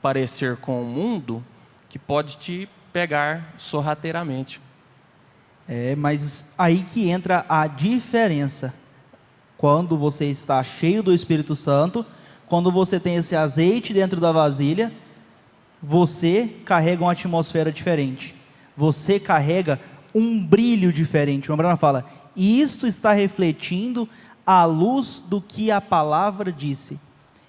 parecer com o mundo que pode te pegar sorrateiramente. Mas aí que entra a diferença. Quando você está cheio do Espírito Santo, quando você tem esse azeite dentro da vasilha, você carrega uma atmosfera diferente. Você carrega um brilho diferente. O Mombrana fala, e isto está refletindo a luz do que a palavra disse.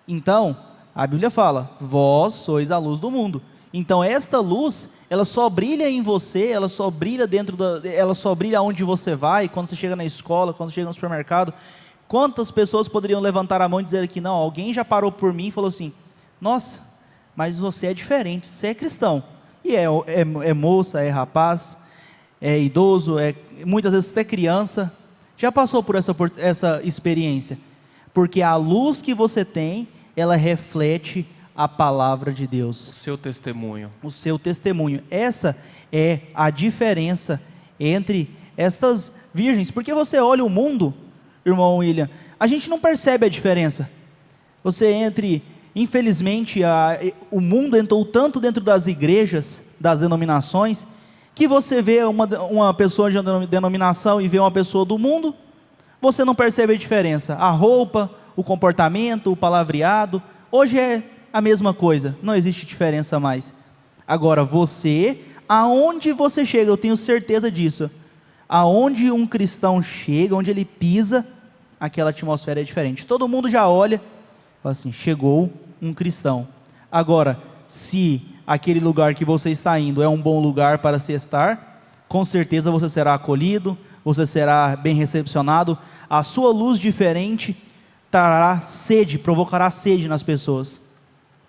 Então, a Bíblia fala, vós sois a luz do mundo. Então, esta luz, ela só brilha em você, ela só brilha ela só brilha onde você vai, quando você chega na escola, quando você chega no supermercado. Quantas pessoas poderiam levantar a mão e dizer aqui, não, alguém já parou por mim e falou assim, nossa, mas você é diferente, você é cristão. E é moça, é rapaz, é idoso, muitas vezes até criança, já passou por essa experiência. Porque a luz que você tem ela reflete a palavra de Deus. O seu testemunho. O seu testemunho. Essa é a diferença entre estas virgens. Porque você olha o mundo, irmão William, a gente não percebe a diferença. Infelizmente, o mundo entrou tanto dentro das igrejas, das denominações, que você vê uma pessoa de uma denominação e vê uma pessoa do mundo, você não percebe a diferença. A roupa, o comportamento, o palavreado, hoje é a mesma coisa, não existe diferença mais. Agora, aonde você chega, eu tenho certeza disso, aonde um cristão chega, onde ele pisa, aquela atmosfera é diferente. Todo mundo já olha, fala assim, chegou um cristão. Agora, se aquele lugar que você está indo é um bom lugar para se estar, com certeza você será acolhido, você será bem recepcionado, a sua luz diferente provocará sede nas pessoas.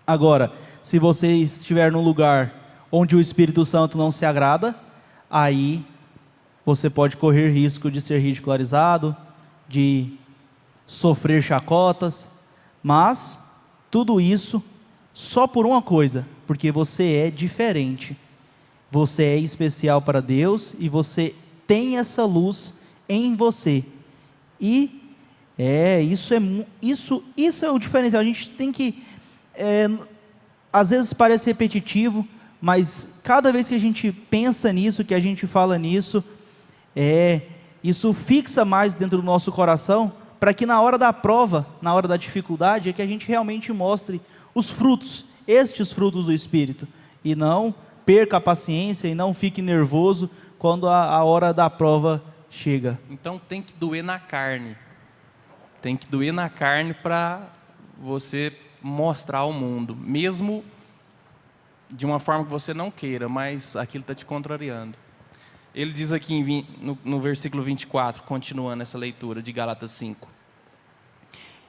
Agora, se você estiver num lugar onde o Espírito Santo não se agrada, aí você pode correr risco de ser ridicularizado, de sofrer chacotas, mas tudo isso só por uma coisa, porque você é diferente, você é especial para Deus e você tem essa luz em você. E isso é o diferencial. A gente tem que, às vezes parece repetitivo, mas cada vez que a gente pensa nisso, que a gente fala nisso, isso fixa mais dentro do nosso coração, para que na hora da prova, na hora da dificuldade, que a gente realmente mostre os frutos, estes frutos do Espírito, e não perca a paciência e não fique nervoso quando a hora da prova chega. Então tem que doer na carne. Tem que doer na carne para você mostrar ao mundo, mesmo de uma forma que você não queira, mas aquilo está te contrariando. Ele diz aqui no versículo 24, continuando essa leitura de Gálatas 5.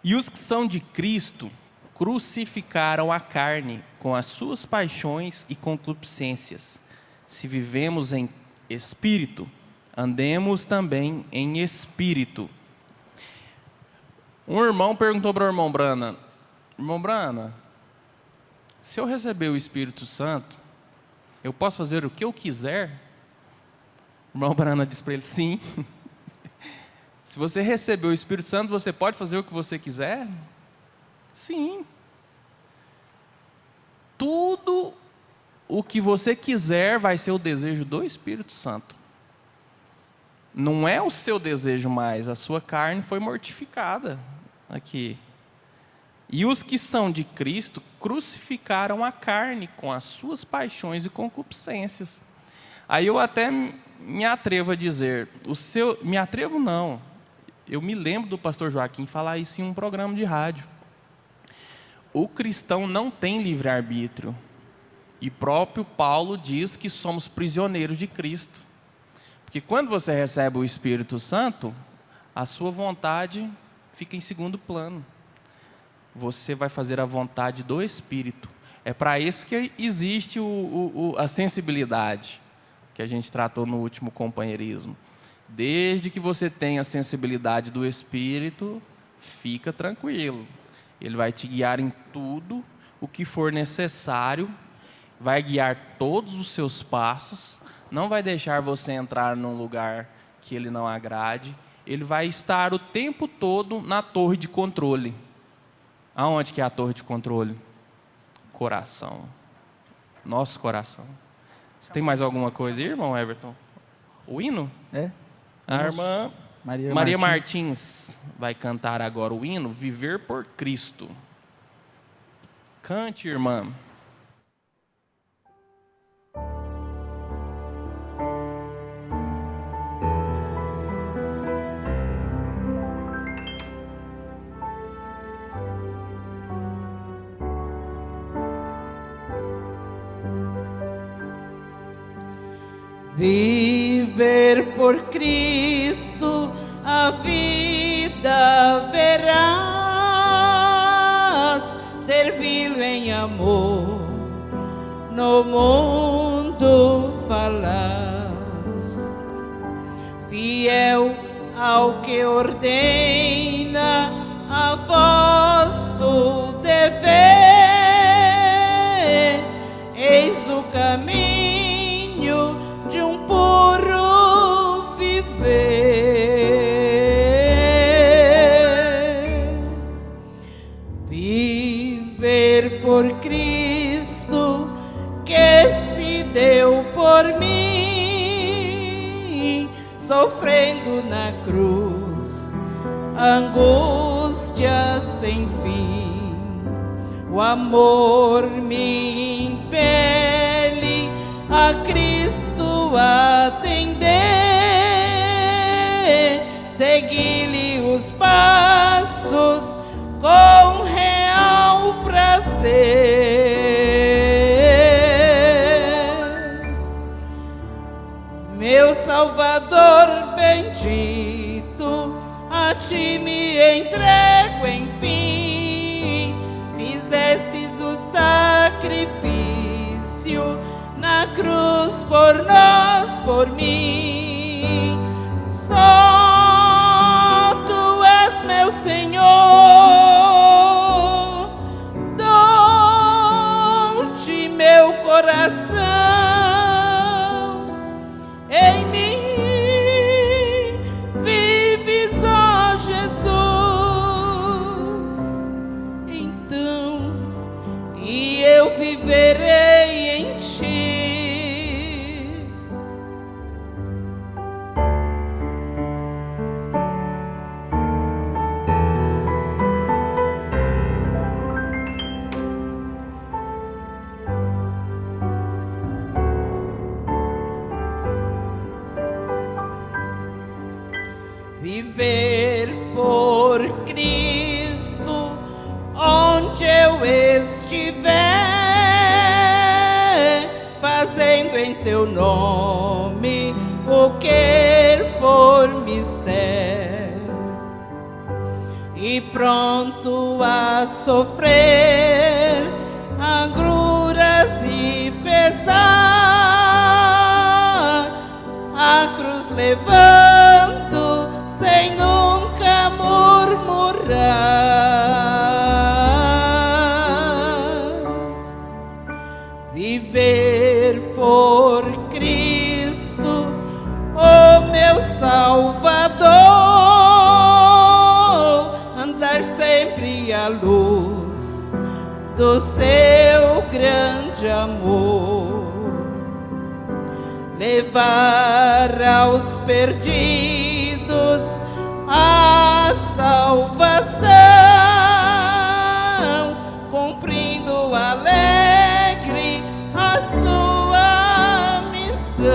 E os que são de Cristo crucificaram a carne com as suas paixões e concupiscências. Se vivemos em espírito, andemos também em espírito. Um irmão perguntou para o irmão Brana, se eu receber o Espírito Santo, eu posso fazer o que eu quiser? O irmão Brana disse para ele, sim. Se você receber o Espírito Santo, você pode fazer o que você quiser? Sim. Tudo o que você quiser vai ser o desejo do Espírito Santo. Não é o seu desejo mais, a sua carne foi mortificada aqui. E os que são de Cristo crucificaram a carne com as suas paixões e concupiscências. Aí eu até me atrevo a dizer, me atrevo não, eu me lembro do pastor Joaquim falar isso em um programa de rádio. O cristão não tem livre-arbítrio. E próprio Paulo diz que somos prisioneiros de Cristo. Porque quando você recebe o Espírito Santo, a sua vontade fica em segundo plano. Você vai fazer a vontade do Espírito. É para isso que existe a sensibilidade, que a gente tratou no último companheirismo. Desde que você tenha a sensibilidade do Espírito, fica tranquilo. Ele vai te guiar em tudo o que for necessário, vai guiar todos os seus passos, não vai deixar você entrar num lugar que ele não agrade. Ele vai estar o tempo todo na torre de controle. Aonde que é a torre de controle? Coração. Nosso coração. Você tem mais alguma coisa aí, irmão Everton? O hino? A irmã Maria Martins vai cantar agora o hino Viver por Cristo. Cante, irmã. Viver por Cristo, a vida verás, servi-lo em amor, no mundo falas, fiel ao que ordena a voz do dever, por Cristo que se deu por mim, sofrendo na cruz, angústia sem fim. O amor me impele a Cristo atender, segui-lhe os passos com real prazer. Meu Salvador bendito, a ti me entrego, enfim. Fizestes o sacrifício na cruz por nós, por mim. Só tu és meu Senhor, dou-te meu coração. Em mim vives, ó Jesus. Então, e eu viverei em ti. Viver por Cristo onde eu estiver, fazendo em seu nome o que for mister, e pronto a sofrer agruras e pesar, a cruz levanto sem nunca murmurar. Viver por Cristo, o meu Salvador, andar sempre à luz do seu grande amor, levar aos perdidos a salvação, cumprindo alegre a sua missão.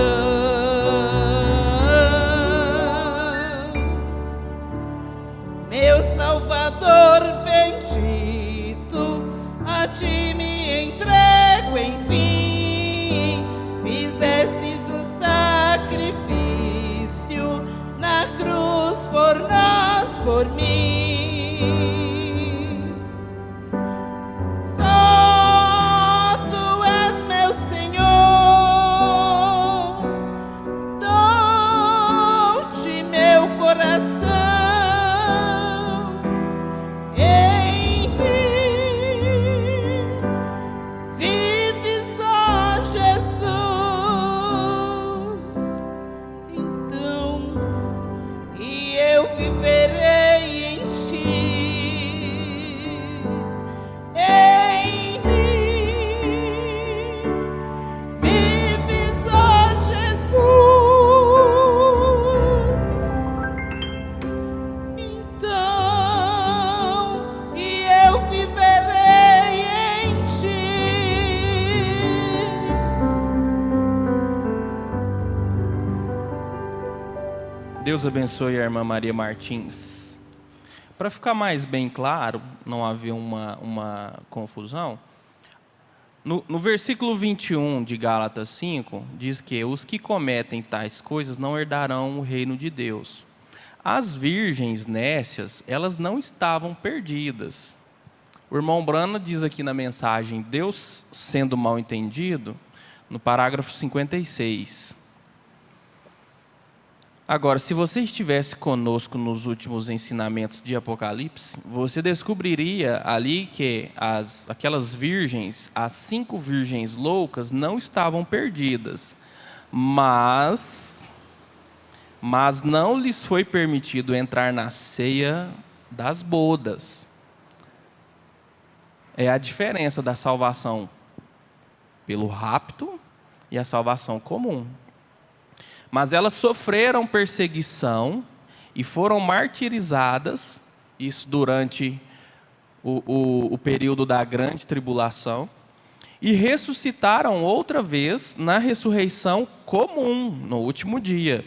Meu Salvador bendito, a ti me entrego, enfim. Fizestes o sacrifício na cruz por nós, por mim. Só tu és meu Senhor, dou-te meu coração. Em mim vives, ó Jesus. Então, e eu viverei em ti. Em mim vives, ó Jesus. Então, e eu viverei em ti. Deus abençoe a irmã Maria Martins. Para ficar mais bem claro, não haver uma confusão, no versículo 21 de Gálatas 5, diz que os que cometem tais coisas não herdarão o reino de Deus. As virgens nécias, elas não estavam perdidas. O irmão Brana diz aqui na mensagem, Deus sendo mal entendido, no parágrafo 56. Agora, se você estivesse conosco nos últimos ensinamentos de Apocalipse, você descobriria ali que aquelas virgens, as 5 virgens loucas, não estavam perdidas, mas não lhes foi permitido entrar na ceia das bodas. é a diferença da salvação pelo rapto e a salvação comum. Mas elas sofreram perseguição e foram martirizadas, isso durante o período da grande tribulação, e ressuscitaram outra vez na ressurreição comum, no último dia.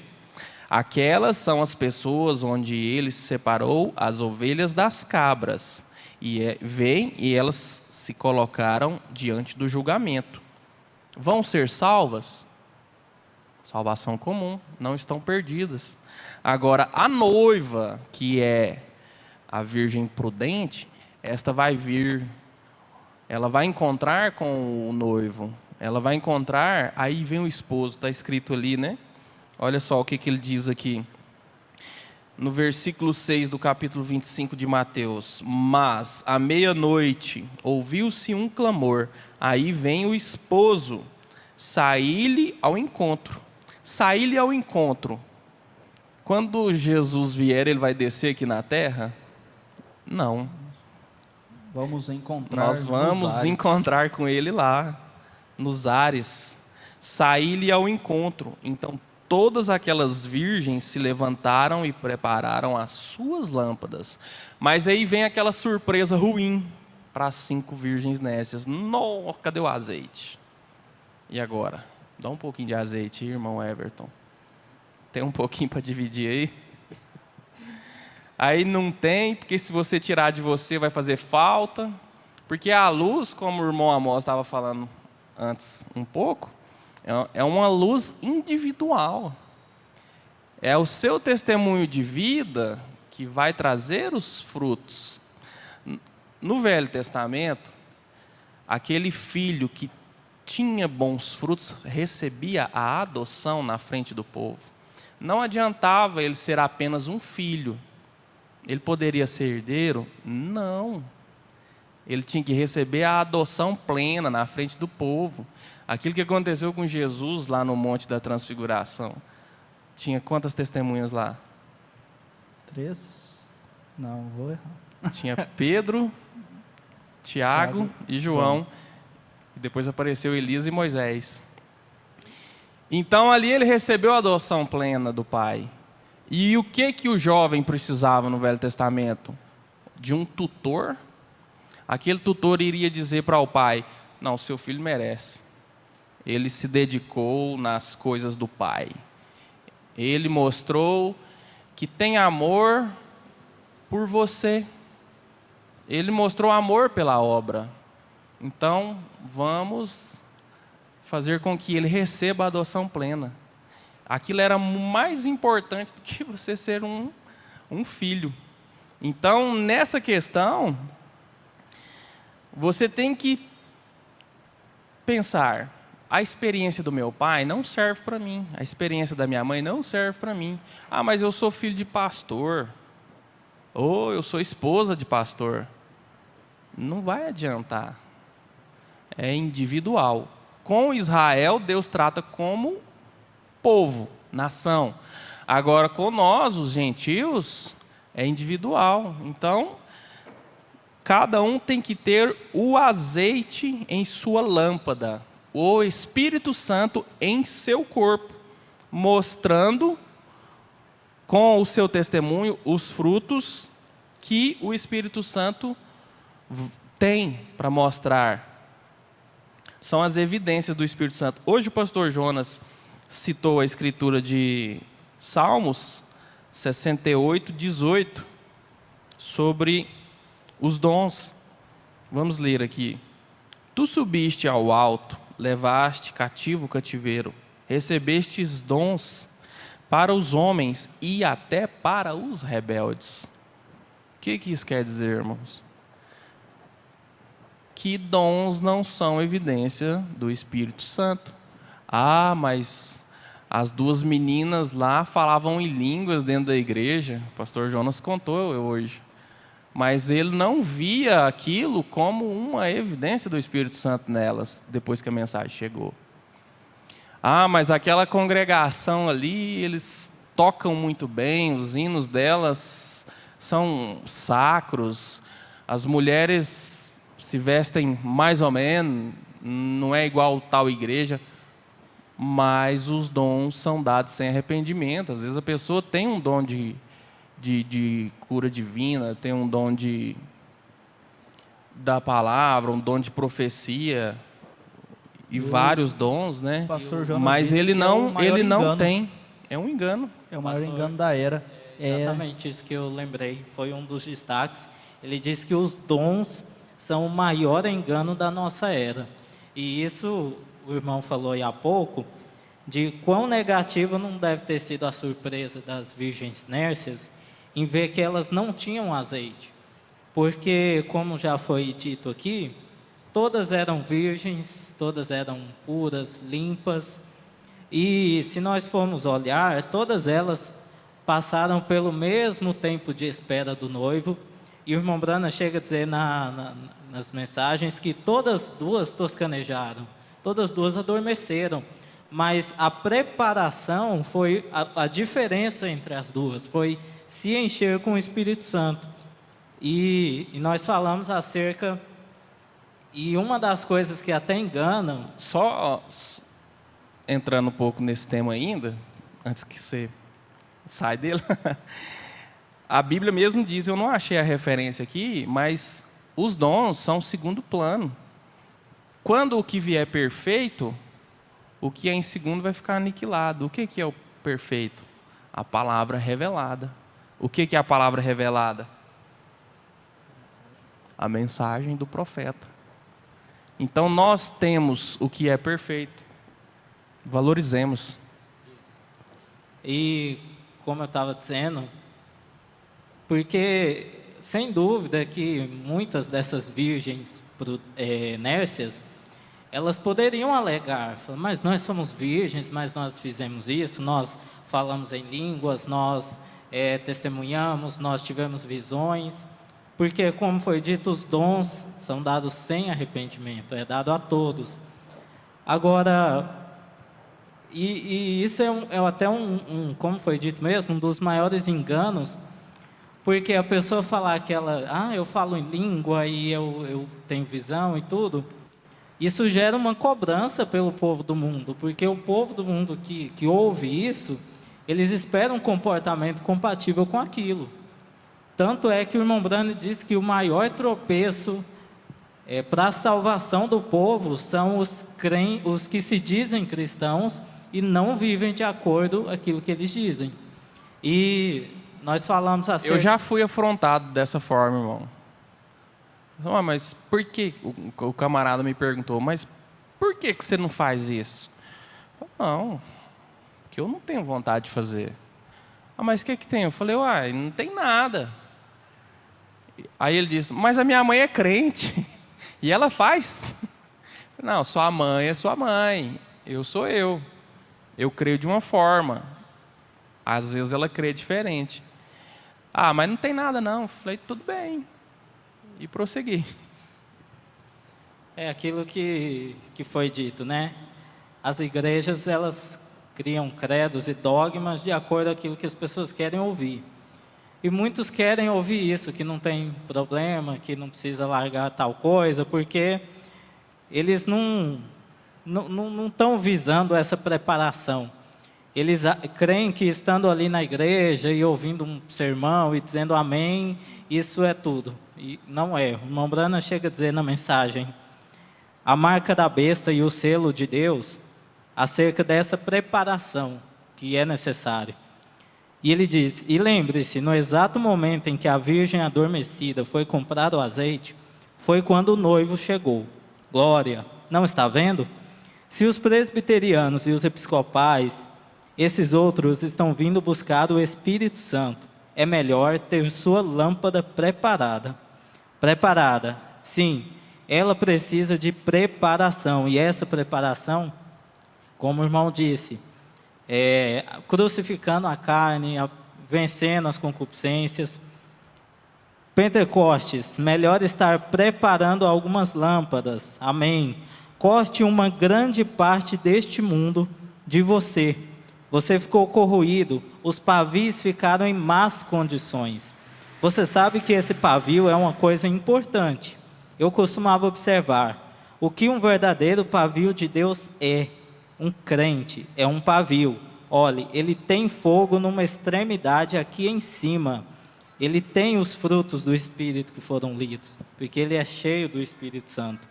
Aquelas são as pessoas onde ele separou as ovelhas das cabras. E vêm e elas se colocaram diante do julgamento. Vão ser salvas? Salvação comum, não estão perdidas. Agora, a noiva, que é a virgem prudente, esta vai vir, ela vai encontrar com o noivo, ela vai encontrar, aí vem o esposo, está escrito ali, né? Olha só o que ele diz aqui. No versículo 6 do capítulo 25 de Mateus. Mas, à meia-noite, ouviu-se um clamor. Aí vem o esposo, saí-lhe ao encontro. Saí-lhe ao encontro. Quando Jesus vier, ele vai descer aqui na terra? Não. Vamos encontrar. Nós vamos encontrar com ele lá, nos ares. Saí-lhe ao encontro. Então, todas aquelas virgens se levantaram e prepararam as suas lâmpadas. Mas aí vem aquela surpresa ruim para as 5 virgens nécias. Não, cadê o azeite? E agora? Dá um pouquinho de azeite, irmão Everton. Tem um pouquinho para dividir aí? Aí não tem, porque se você tirar de você vai fazer falta. Porque a luz, como o irmão Amós estava falando antes um pouco, é uma luz individual. É o seu testemunho de vida que vai trazer os frutos. No Velho Testamento, aquele filho que tinha bons frutos recebia a adoção na frente do povo. Não adiantava ele ser apenas um filho. Ele poderia ser herdeiro? Não. Ele tinha que receber a adoção plena na frente do povo. Aquilo que aconteceu com Jesus lá no Monte da Transfiguração. Tinha quantas testemunhas lá? 3? Não, vou errar. Tinha Pedro, Tiago e João. E depois apareceu Elias e Moisés. Então ali ele recebeu a adoção plena do Pai. E o que o jovem precisava no Velho Testamento? De um tutor. Aquele tutor iria dizer para o pai: não, seu filho merece. Ele se dedicou nas coisas do Pai. Ele mostrou que tem amor por você. Ele mostrou amor pela obra. Então, vamos fazer com que ele receba a adoção plena. Aquilo era mais importante do que você ser um filho. Então, nessa questão, você tem que pensar: a experiência do meu pai não serve para mim, a experiência da minha mãe não serve para mim. Ah, mas eu sou filho de pastor, ou eu sou esposa de pastor. Não vai adiantar. É individual. Com Israel, Deus trata como povo, nação. Agora, com nós, os gentios, é individual. Então, cada um tem que ter o azeite em sua lâmpada, o Espírito Santo em seu corpo, mostrando com o seu testemunho os frutos que o Espírito Santo tem para mostrar. São as evidências do Espírito Santo. Hoje o pastor Jonas citou a escritura de Salmos 68, 18, sobre os dons. Vamos ler aqui. Tu subiste ao alto, levaste cativo o cativeiro, recebestes dons para os homens e até para os rebeldes. O que isso quer dizer, irmãos? Que dons não são evidência do Espírito Santo. Ah, mas as 2 meninas lá falavam em línguas dentro da igreja. O pastor Jonas contou hoje. Mas ele não via aquilo como uma evidência do Espírito Santo nelas, depois que a mensagem chegou. Ah, mas aquela congregação ali, eles tocam muito bem, os hinos delas são sacros, as mulheres se vestem mais ou menos, não é igual tal igreja, mas os dons são dados sem arrependimento. Às vezes a pessoa tem um dom de cura divina, tem um dom da palavra, um dom de profecia e vários dons, né? Pastor Jonas mas disse ele que não, é o ele não maior engano. tem. É um engano. É o maior engano da era. Exatamente isso que eu lembrei, foi um dos destaques. Ele diz que os dons são o maior engano da nossa era. E isso, o irmão falou aí há pouco, de quão negativa não deve ter sido a surpresa das virgens nércias em ver que elas não tinham azeite. Porque, como já foi dito aqui, todas eram virgens, todas eram puras, limpas. E se nós formos olhar, todas elas passaram pelo mesmo tempo de espera do noivo. E o irmão Brana chega a dizer nas mensagens que todas duas toscanejaram, todas duas adormeceram. Mas a preparação foi a diferença entre as duas, foi se encher com o Espírito Santo. E nós falamos acerca, e uma das coisas que até enganam... Só entrando um pouco nesse tema ainda, antes que você saia dele, a Bíblia mesmo diz, eu não achei a referência aqui, mas os dons são segundo plano. Quando o que vier perfeito, o que é em segundo vai ficar aniquilado. O que é o perfeito? A palavra revelada. O que é a palavra revelada? A mensagem do profeta. Então nós temos o que é perfeito. Valorizemos. E, como eu estava dizendo, porque, sem dúvida, que muitas dessas virgens nércias, elas poderiam alegar, mas nós somos virgens, mas nós fizemos isso, nós falamos em línguas, nós testemunhamos, nós tivemos visões, porque, como foi dito, os dons são dados sem arrependimento, é dado a todos. Agora, e isso é até como foi dito mesmo, um dos maiores enganos, porque a pessoa falar que eu falo em língua e eu tenho visão e tudo, isso gera uma cobrança pelo povo do mundo, porque o povo do mundo que ouve isso, eles esperam um comportamento compatível com aquilo. Tanto é que o irmão Brano diz que o maior tropeço para a salvação do povo são os que se dizem cristãos e não vivem de acordo com aquilo que eles dizem. E nós falamos assim... Eu já fui afrontado dessa forma, irmão. Mas por que? O camarada me perguntou, mas por que você não faz isso? Não, porque eu não tenho vontade de fazer. Mas o que tem? Eu falei, não tem nada. Aí ele disse, mas a minha mãe é crente e ela faz. Não, sua mãe é sua mãe, eu sou eu. Eu creio de uma forma, às vezes ela crê diferente. Mas não tem nada não. Eu falei, tudo bem. E prossegui. É aquilo que foi dito, né? As igrejas, elas criam credos e dogmas de acordo com aquilo que as pessoas querem ouvir. E muitos querem ouvir isso, que não tem problema, que não precisa largar tal coisa, porque eles não estão visando essa preparação. Eles creem que estando ali na igreja e ouvindo um sermão e dizendo amém, isso é tudo. E não é. O irmão Brana chega a dizer na mensagem, a marca da besta e o selo de Deus, acerca dessa preparação que é necessária. E ele diz, e lembre-se, no exato momento em que a virgem adormecida foi comprar o azeite, foi quando o noivo chegou. Glória! Não está vendo? Se os presbiterianos e os episcopais, esses outros estão vindo buscar o Espírito Santo, é melhor ter sua lâmpada preparada. Preparada, sim, ela precisa de preparação. E essa preparação, como o irmão disse, crucificando a carne, vencendo as concupiscências. Pentecostes, melhor estar preparando algumas lâmpadas. Amém. Corte uma grande parte deste mundo de você. Você ficou corroído, os pavis ficaram em más condições. Você sabe que esse pavio é uma coisa importante. eu costumava observar o que um verdadeiro pavio de Deus é. Um crente é um pavio. Olhe, ele tem fogo numa extremidade aqui em cima. Ele tem os frutos do Espírito que foram lidos, porque ele é cheio do Espírito Santo.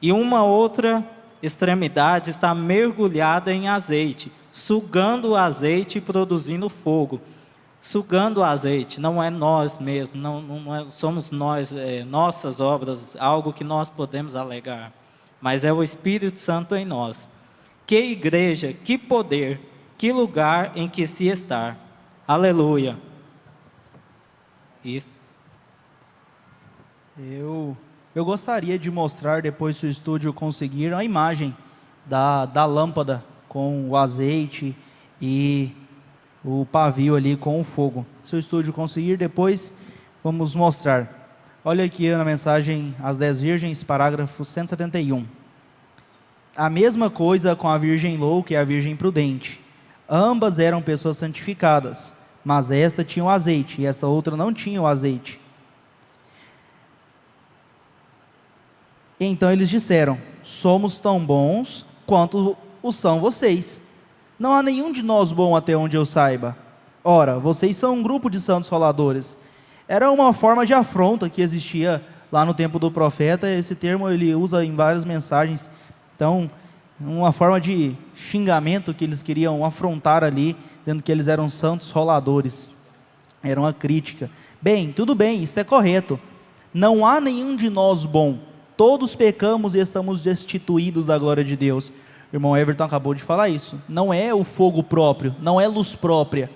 E uma outra extremidade está mergulhada em azeite, sugando o azeite e produzindo fogo. Sugando o azeite, não é nós mesmos, não somos nós, nossas obras, algo que nós podemos alegar, mas é o Espírito Santo em nós. Que igreja, que poder, que lugar em que se está. Aleluia. Isso. Eu gostaria de mostrar, depois se o estúdio conseguir, a imagem da lâmpada com o azeite e o pavio ali com o fogo. Se o estúdio conseguir, depois vamos mostrar. Olha aqui na mensagem As 10 Virgens, parágrafo 171. A mesma coisa com a virgem louca e a virgem prudente. Ambas eram pessoas santificadas, mas esta tinha o azeite e esta outra não tinha o azeite. Então eles disseram: somos tão bons quanto o são vocês. Não há nenhum de nós bom até onde eu saiba. Ora, vocês são um grupo de santos roladores. Era uma forma de afronta que existia lá no tempo do profeta. Esse termo ele usa em várias mensagens. Então, uma forma de xingamento que eles queriam afrontar ali, dizendo que eles eram santos roladores. Era uma crítica. Bem, tudo bem, isso é correto. Não há nenhum de nós bom. Todos pecamos e estamos destituídos da glória de Deus. O irmão Everton acabou de falar isso. Não é o fogo próprio, não é luz própria.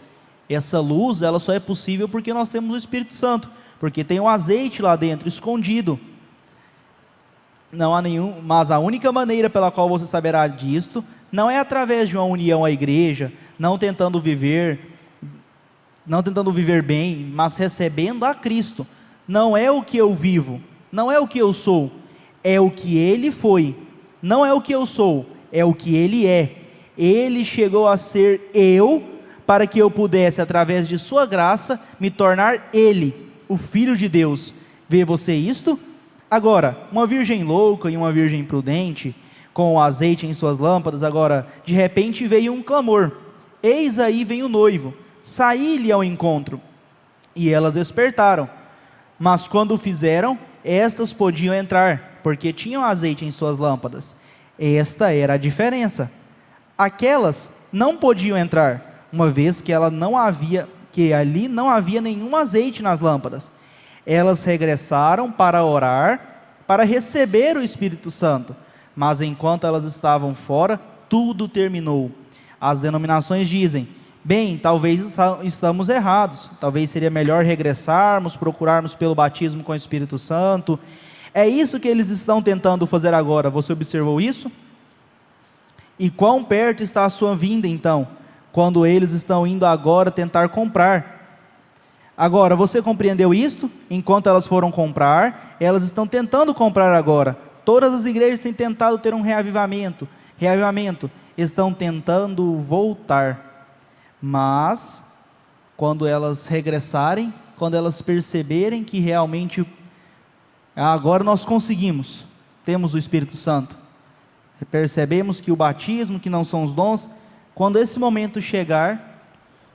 Essa luz, ela só é possível porque nós temos o Espírito Santo, porque tem um azeite lá dentro, escondido. Não há nenhum, mas a única maneira pela qual você saberá disto, não é através de uma união à igreja, não tentando viver bem, mas recebendo a Cristo. Não é o que eu vivo, não é o que eu sou, é o que Ele foi. Não é o que eu sou, é o que Ele é. Ele chegou a ser eu, para que eu pudesse, através de sua graça, me tornar Ele, o Filho de Deus. Vê você isto? Agora, uma virgem louca e uma virgem prudente, com o azeite em suas lâmpadas, agora, de repente veio um clamor: eis aí vem o noivo, saí-lhe ao encontro. E elas despertaram, mas quando o fizeram, estas podiam entrar, porque tinham azeite em suas lâmpadas. Esta era a diferença. Aquelas não podiam entrar, uma vez que ali não havia nenhum azeite nas lâmpadas. Elas regressaram para orar, para receber o Espírito Santo. Mas enquanto elas estavam fora, tudo terminou. As denominações dizem: bem, talvez estamos errados. Talvez seria melhor regressarmos, procurarmos pelo batismo com o Espírito Santo. É isso que eles estão tentando fazer agora. Você observou isso? E quão perto está a sua vinda, então, quando eles estão indo agora tentar comprar? Agora, você compreendeu isto? Enquanto elas foram comprar, elas estão tentando comprar agora. Todas as igrejas têm tentado ter um reavivamento, estão tentando voltar. Mas, quando elas regressarem, quando elas perceberem que realmente, agora nós conseguimos, temos o Espírito Santo, percebemos que o batismo, que não são os dons, quando esse momento chegar,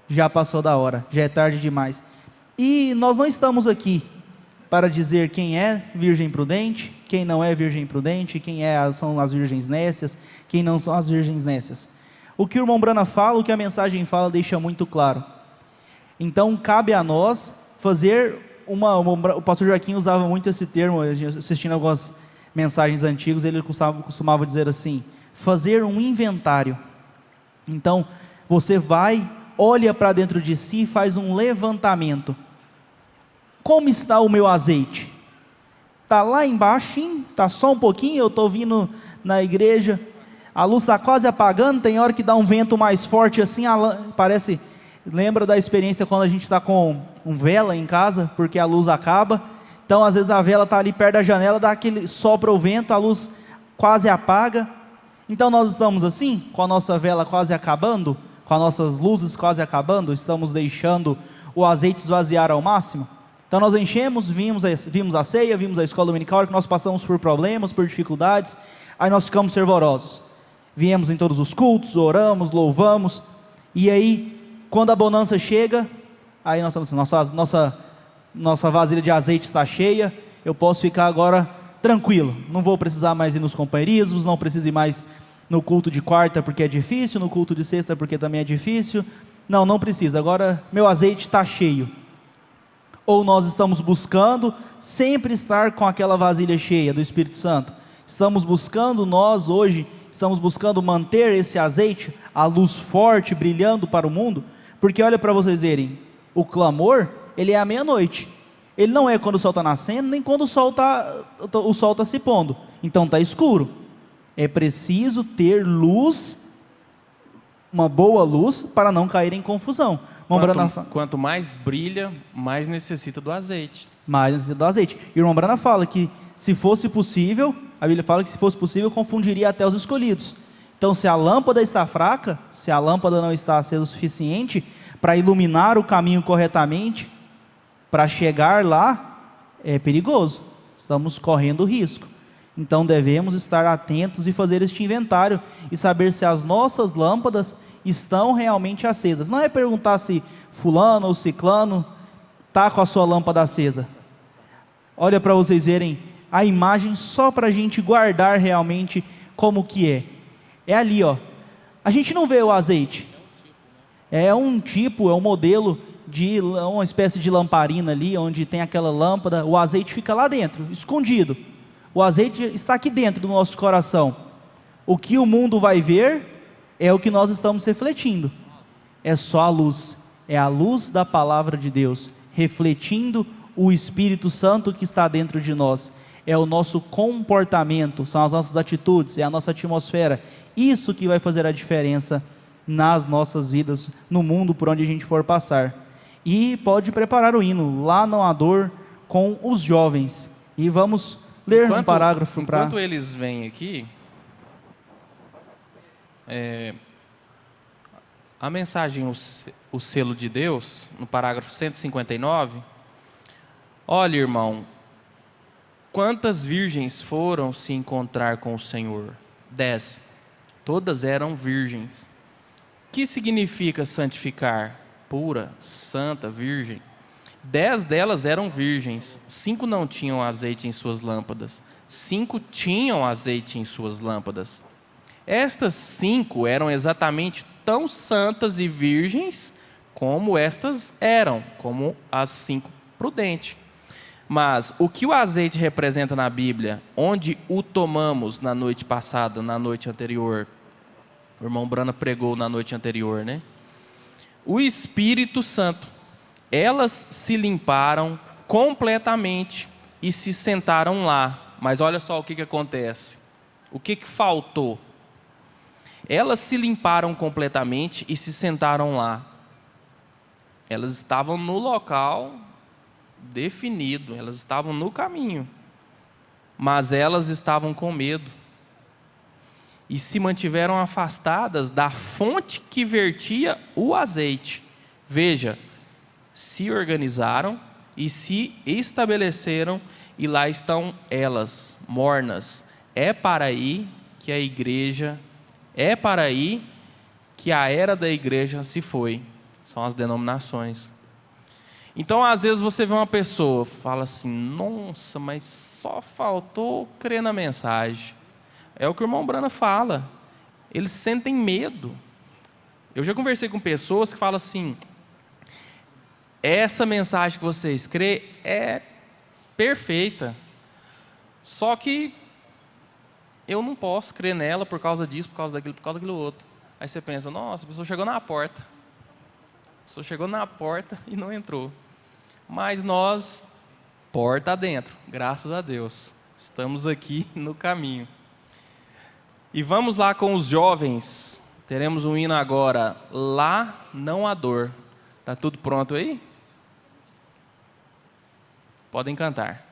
já passou da hora, já é tarde demais. E nós não estamos aqui para dizer quem é virgem prudente, quem não é virgem prudente, são as virgens nécias, quem não são as virgens nécias. O que o irmão Brana fala, o que a mensagem fala, deixa muito claro. Então, cabe a nós fazer o pastor Joaquim usava muito esse termo, assistindo algumas mensagens antigas, ele costumava dizer assim: fazer um inventário. Então, você olha para dentro de si e faz um levantamento. Como está o meu azeite? Está lá embaixo, está só um pouquinho, eu estou vindo na igreja, a luz está quase apagando, tem hora que dá um vento mais forte assim, lembra da experiência quando a gente está com vela em casa, porque a luz acaba, então às vezes a vela está ali perto da janela, dá aquele sopra o vento, a luz quase apaga. Então nós estamos assim, com a nossa vela quase acabando, com as nossas luzes quase acabando, estamos deixando o azeite esvaziar ao máximo. Então nós enchemos, vimos a ceia, vimos a escola dominical, a hora que nós passamos por problemas, por dificuldades, aí nós ficamos fervorosos. Viemos em todos os cultos, oramos, louvamos, e aí, quando a bonança chega, aí nós estamos assim, nossa vasilha de azeite está cheia, eu posso ficar agora tranquilo, não vou precisar mais ir nos companheirismos, não preciso ir mais no culto de quarta porque é difícil, no culto de sexta porque também é difícil, não precisa, agora meu azeite está cheio. Ou nós estamos buscando sempre estar com aquela vasilha cheia do Espírito Santo, estamos buscando manter esse azeite, a luz forte, brilhando para o mundo, porque olha para vocês verem, o clamor, ele é à meia-noite, ele não é quando o sol está nascendo, nem quando o sol está se pondo, então está escuro, é preciso ter luz, uma boa luz, para não cair em confusão. Quanto mais brilha, mais necessita do azeite. E o irmão Brana fala que, se fosse possível, a Bíblia fala que se fosse possível, confundiria até os escolhidos. Então, se a lâmpada está fraca, se a lâmpada não está acesa o suficiente para iluminar o caminho corretamente, para chegar lá, é perigoso, estamos correndo risco. Então devemos estar atentos e fazer este inventário e saber se as nossas lâmpadas estão realmente acesas. Não é perguntar se fulano ou ciclano está com a sua lâmpada acesa. Olha para vocês verem a imagem, só para a gente guardar realmente como que é. É ali, ó. A gente não vê o azeite. É um modelo de uma espécie de lamparina ali, onde tem aquela lâmpada, o azeite fica lá dentro, escondido. O azeite está aqui dentro do nosso coração. O que o mundo vai ver é o que nós estamos refletindo. É só a luz, é a luz da palavra de Deus, refletindo o Espírito Santo que está dentro de nós. É o nosso comportamento, são as nossas atitudes, é a nossa atmosfera. Isso que vai fazer a diferença nas nossas vidas, no mundo por onde a gente for passar. E pode preparar o hino, Lá não há dor, com os jovens. E vamos ler um parágrafo para... Enquanto eles vêm aqui, a mensagem o selo de Deus, no parágrafo 159, olha, irmão, quantas virgens foram se encontrar com o Senhor? 10. Todas eram virgens. O que significa santificar? Pura, santa, virgem. 10 delas eram virgens, 5 não tinham azeite em suas lâmpadas, 5 tinham azeite em suas lâmpadas. Estas 5 eram exatamente tão santas e virgens como estas eram, como as 5 prudentes. Mas o que o azeite representa na Bíblia, onde o tomamos na noite passada, na noite anterior, o irmão Brana pregou na noite anterior, né? O Espírito Santo. Elas se limparam completamente e se sentaram lá. Mas olha só o que acontece. O que faltou? Elas se limparam completamente e se sentaram lá. Elas estavam no local definido, elas estavam no caminho. Mas elas estavam com medo. E se mantiveram afastadas da fonte que vertia o azeite. Veja, se organizaram e se estabeleceram, e lá estão elas, mornas. É para aí que a igreja, é para aí que a era da igreja se foi. São as denominações. Então, às vezes você vê uma pessoa, fala assim, nossa, mas só faltou crer na mensagem. É o que o irmão Brana fala. Eles sentem medo. Eu já conversei com pessoas que falam assim, essa mensagem que vocês crê é perfeita, só que eu não posso crer nela por causa disso, por causa daquilo outro. Aí você pensa, nossa, a pessoa chegou na porta. A pessoa chegou na porta e não entrou. Mas nós, porta adentro, graças a Deus, estamos aqui no caminho. E vamos lá com os jovens. Teremos um hino agora, Lá não há dor. Está tudo pronto aí? Podem cantar.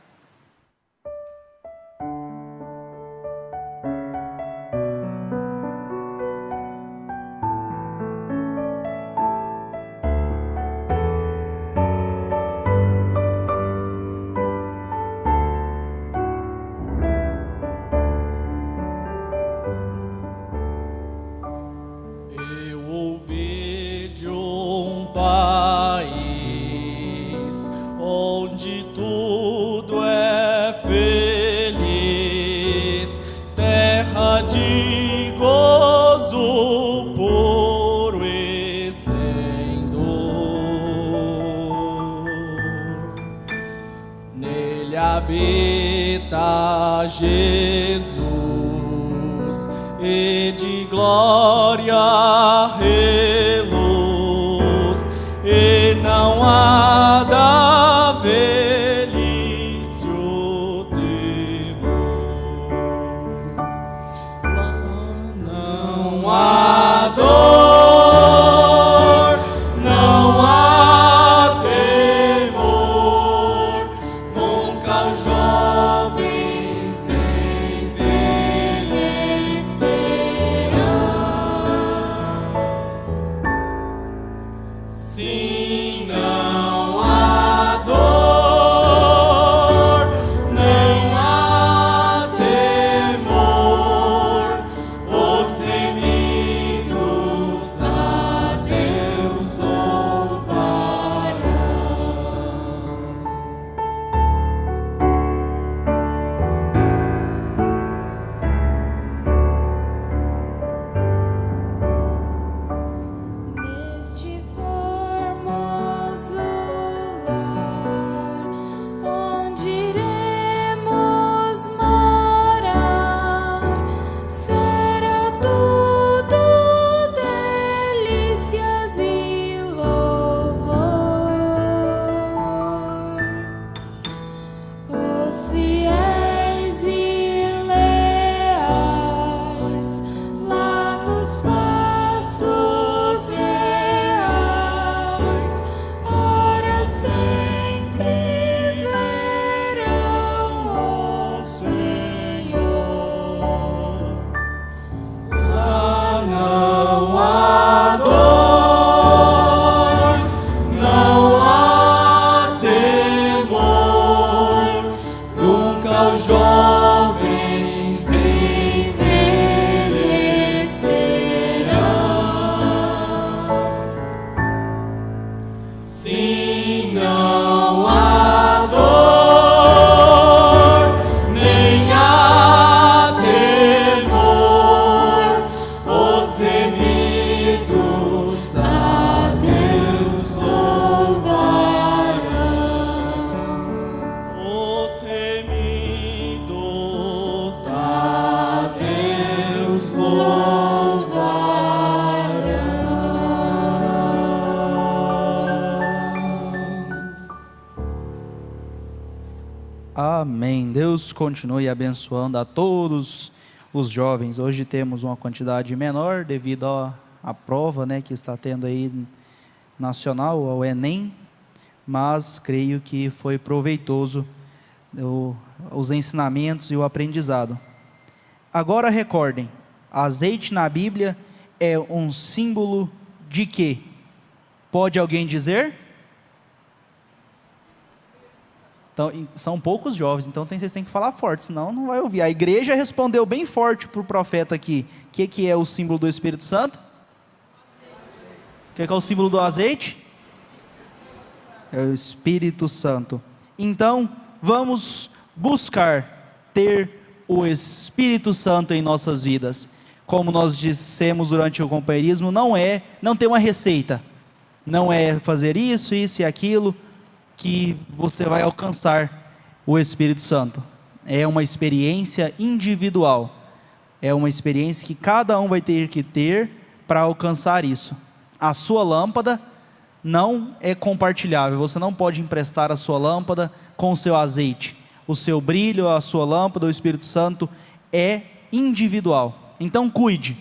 habita Jesus, e de glória reluz, e não há da velhice o temor. Não há dor, não há temor, nunca os jovens envelhecerão. Sim, não há dor, nem há temor, os remidos a Deus louvarão. Neste formoso lar, onde iremos morar, será tudo delícias e louvor. Os fiéis e leais lá nos passos reais, para sempre verão o Senhor. Lá não há dor, não há temor, nunca os jovens envelhecerão. Sim, não há dor, nem há temor, os remidos a Deus louvarão. Os remidos a Deus louvarão. Amém. Deus continue abençoando a todos os jovens. Hoje temos uma quantidade menor devido à prova, né, que está tendo aí nacional, ao Enem, mas creio que foi proveitoso os ensinamentos e o aprendizado. Agora recordem, azeite na Bíblia é um símbolo de quê? Pode alguém dizer? Então, são poucos jovens, então vocês têm que falar forte, senão não vai ouvir. A igreja respondeu bem forte para o profeta aqui. O que é o símbolo do Espírito Santo? O que é o símbolo do azeite? É o Espírito Santo. Então, vamos buscar ter o Espírito Santo em nossas vidas. Como nós dissemos durante o companheirismo, não tem uma receita. Não é fazer isso e aquilo que você vai alcançar o Espírito Santo. É uma experiência individual. É uma experiência que cada um vai ter que ter para alcançar isso. A sua lâmpada não é compartilhável. Você não pode emprestar a sua lâmpada com o seu azeite. O seu brilho, a sua lâmpada, o Espírito Santo é individual. Então cuide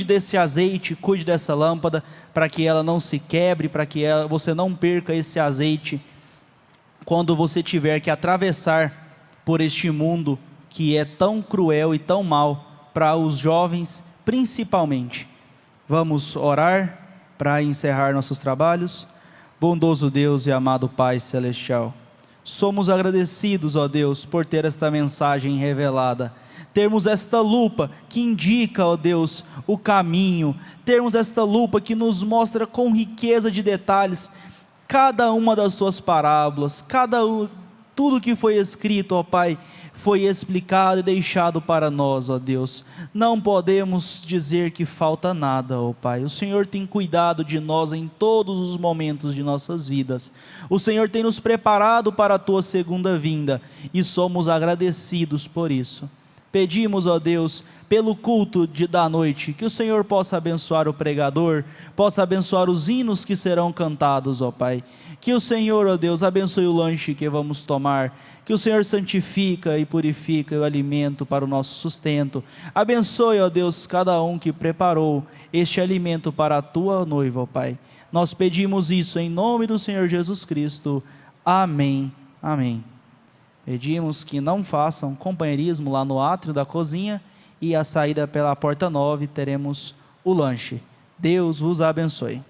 desse azeite, cuide dessa lâmpada, para que ela não se quebre, para que você não perca esse azeite quando você tiver que atravessar por este mundo que é tão cruel e tão mau para os jovens principalmente. Vamos orar para encerrar nossos trabalhos. Bondoso Deus e amado Pai Celestial, somos agradecidos, ó Deus, por ter esta mensagem revelada, termos esta lupa que indica, ó Deus, o caminho, termos esta lupa que nos mostra com riqueza de detalhes cada uma das suas parábolas, Tudo que foi escrito, ó Pai, foi explicado e deixado para nós, ó Deus. Não podemos dizer que falta nada, ó Pai. O Senhor tem cuidado de nós em todos os momentos de nossas vidas. O Senhor tem nos preparado para a Tua segunda vinda e somos agradecidos por isso. Pedimos, ó Deus, pelo culto da noite, que o Senhor possa abençoar o pregador, possa abençoar os hinos que serão cantados, ó Pai. Que o Senhor, ó Deus, abençoe o lanche que vamos tomar, que o Senhor santifica e purifica o alimento para o nosso sustento. Abençoe, ó Deus, cada um que preparou este alimento para a Tua noiva, ó Pai. Nós pedimos isso em nome do Senhor Jesus Cristo. Amém. Amém. Pedimos que não façam companheirismo lá no átrio da cozinha e a saída pela porta 9 teremos o lanche. Deus vos abençoe.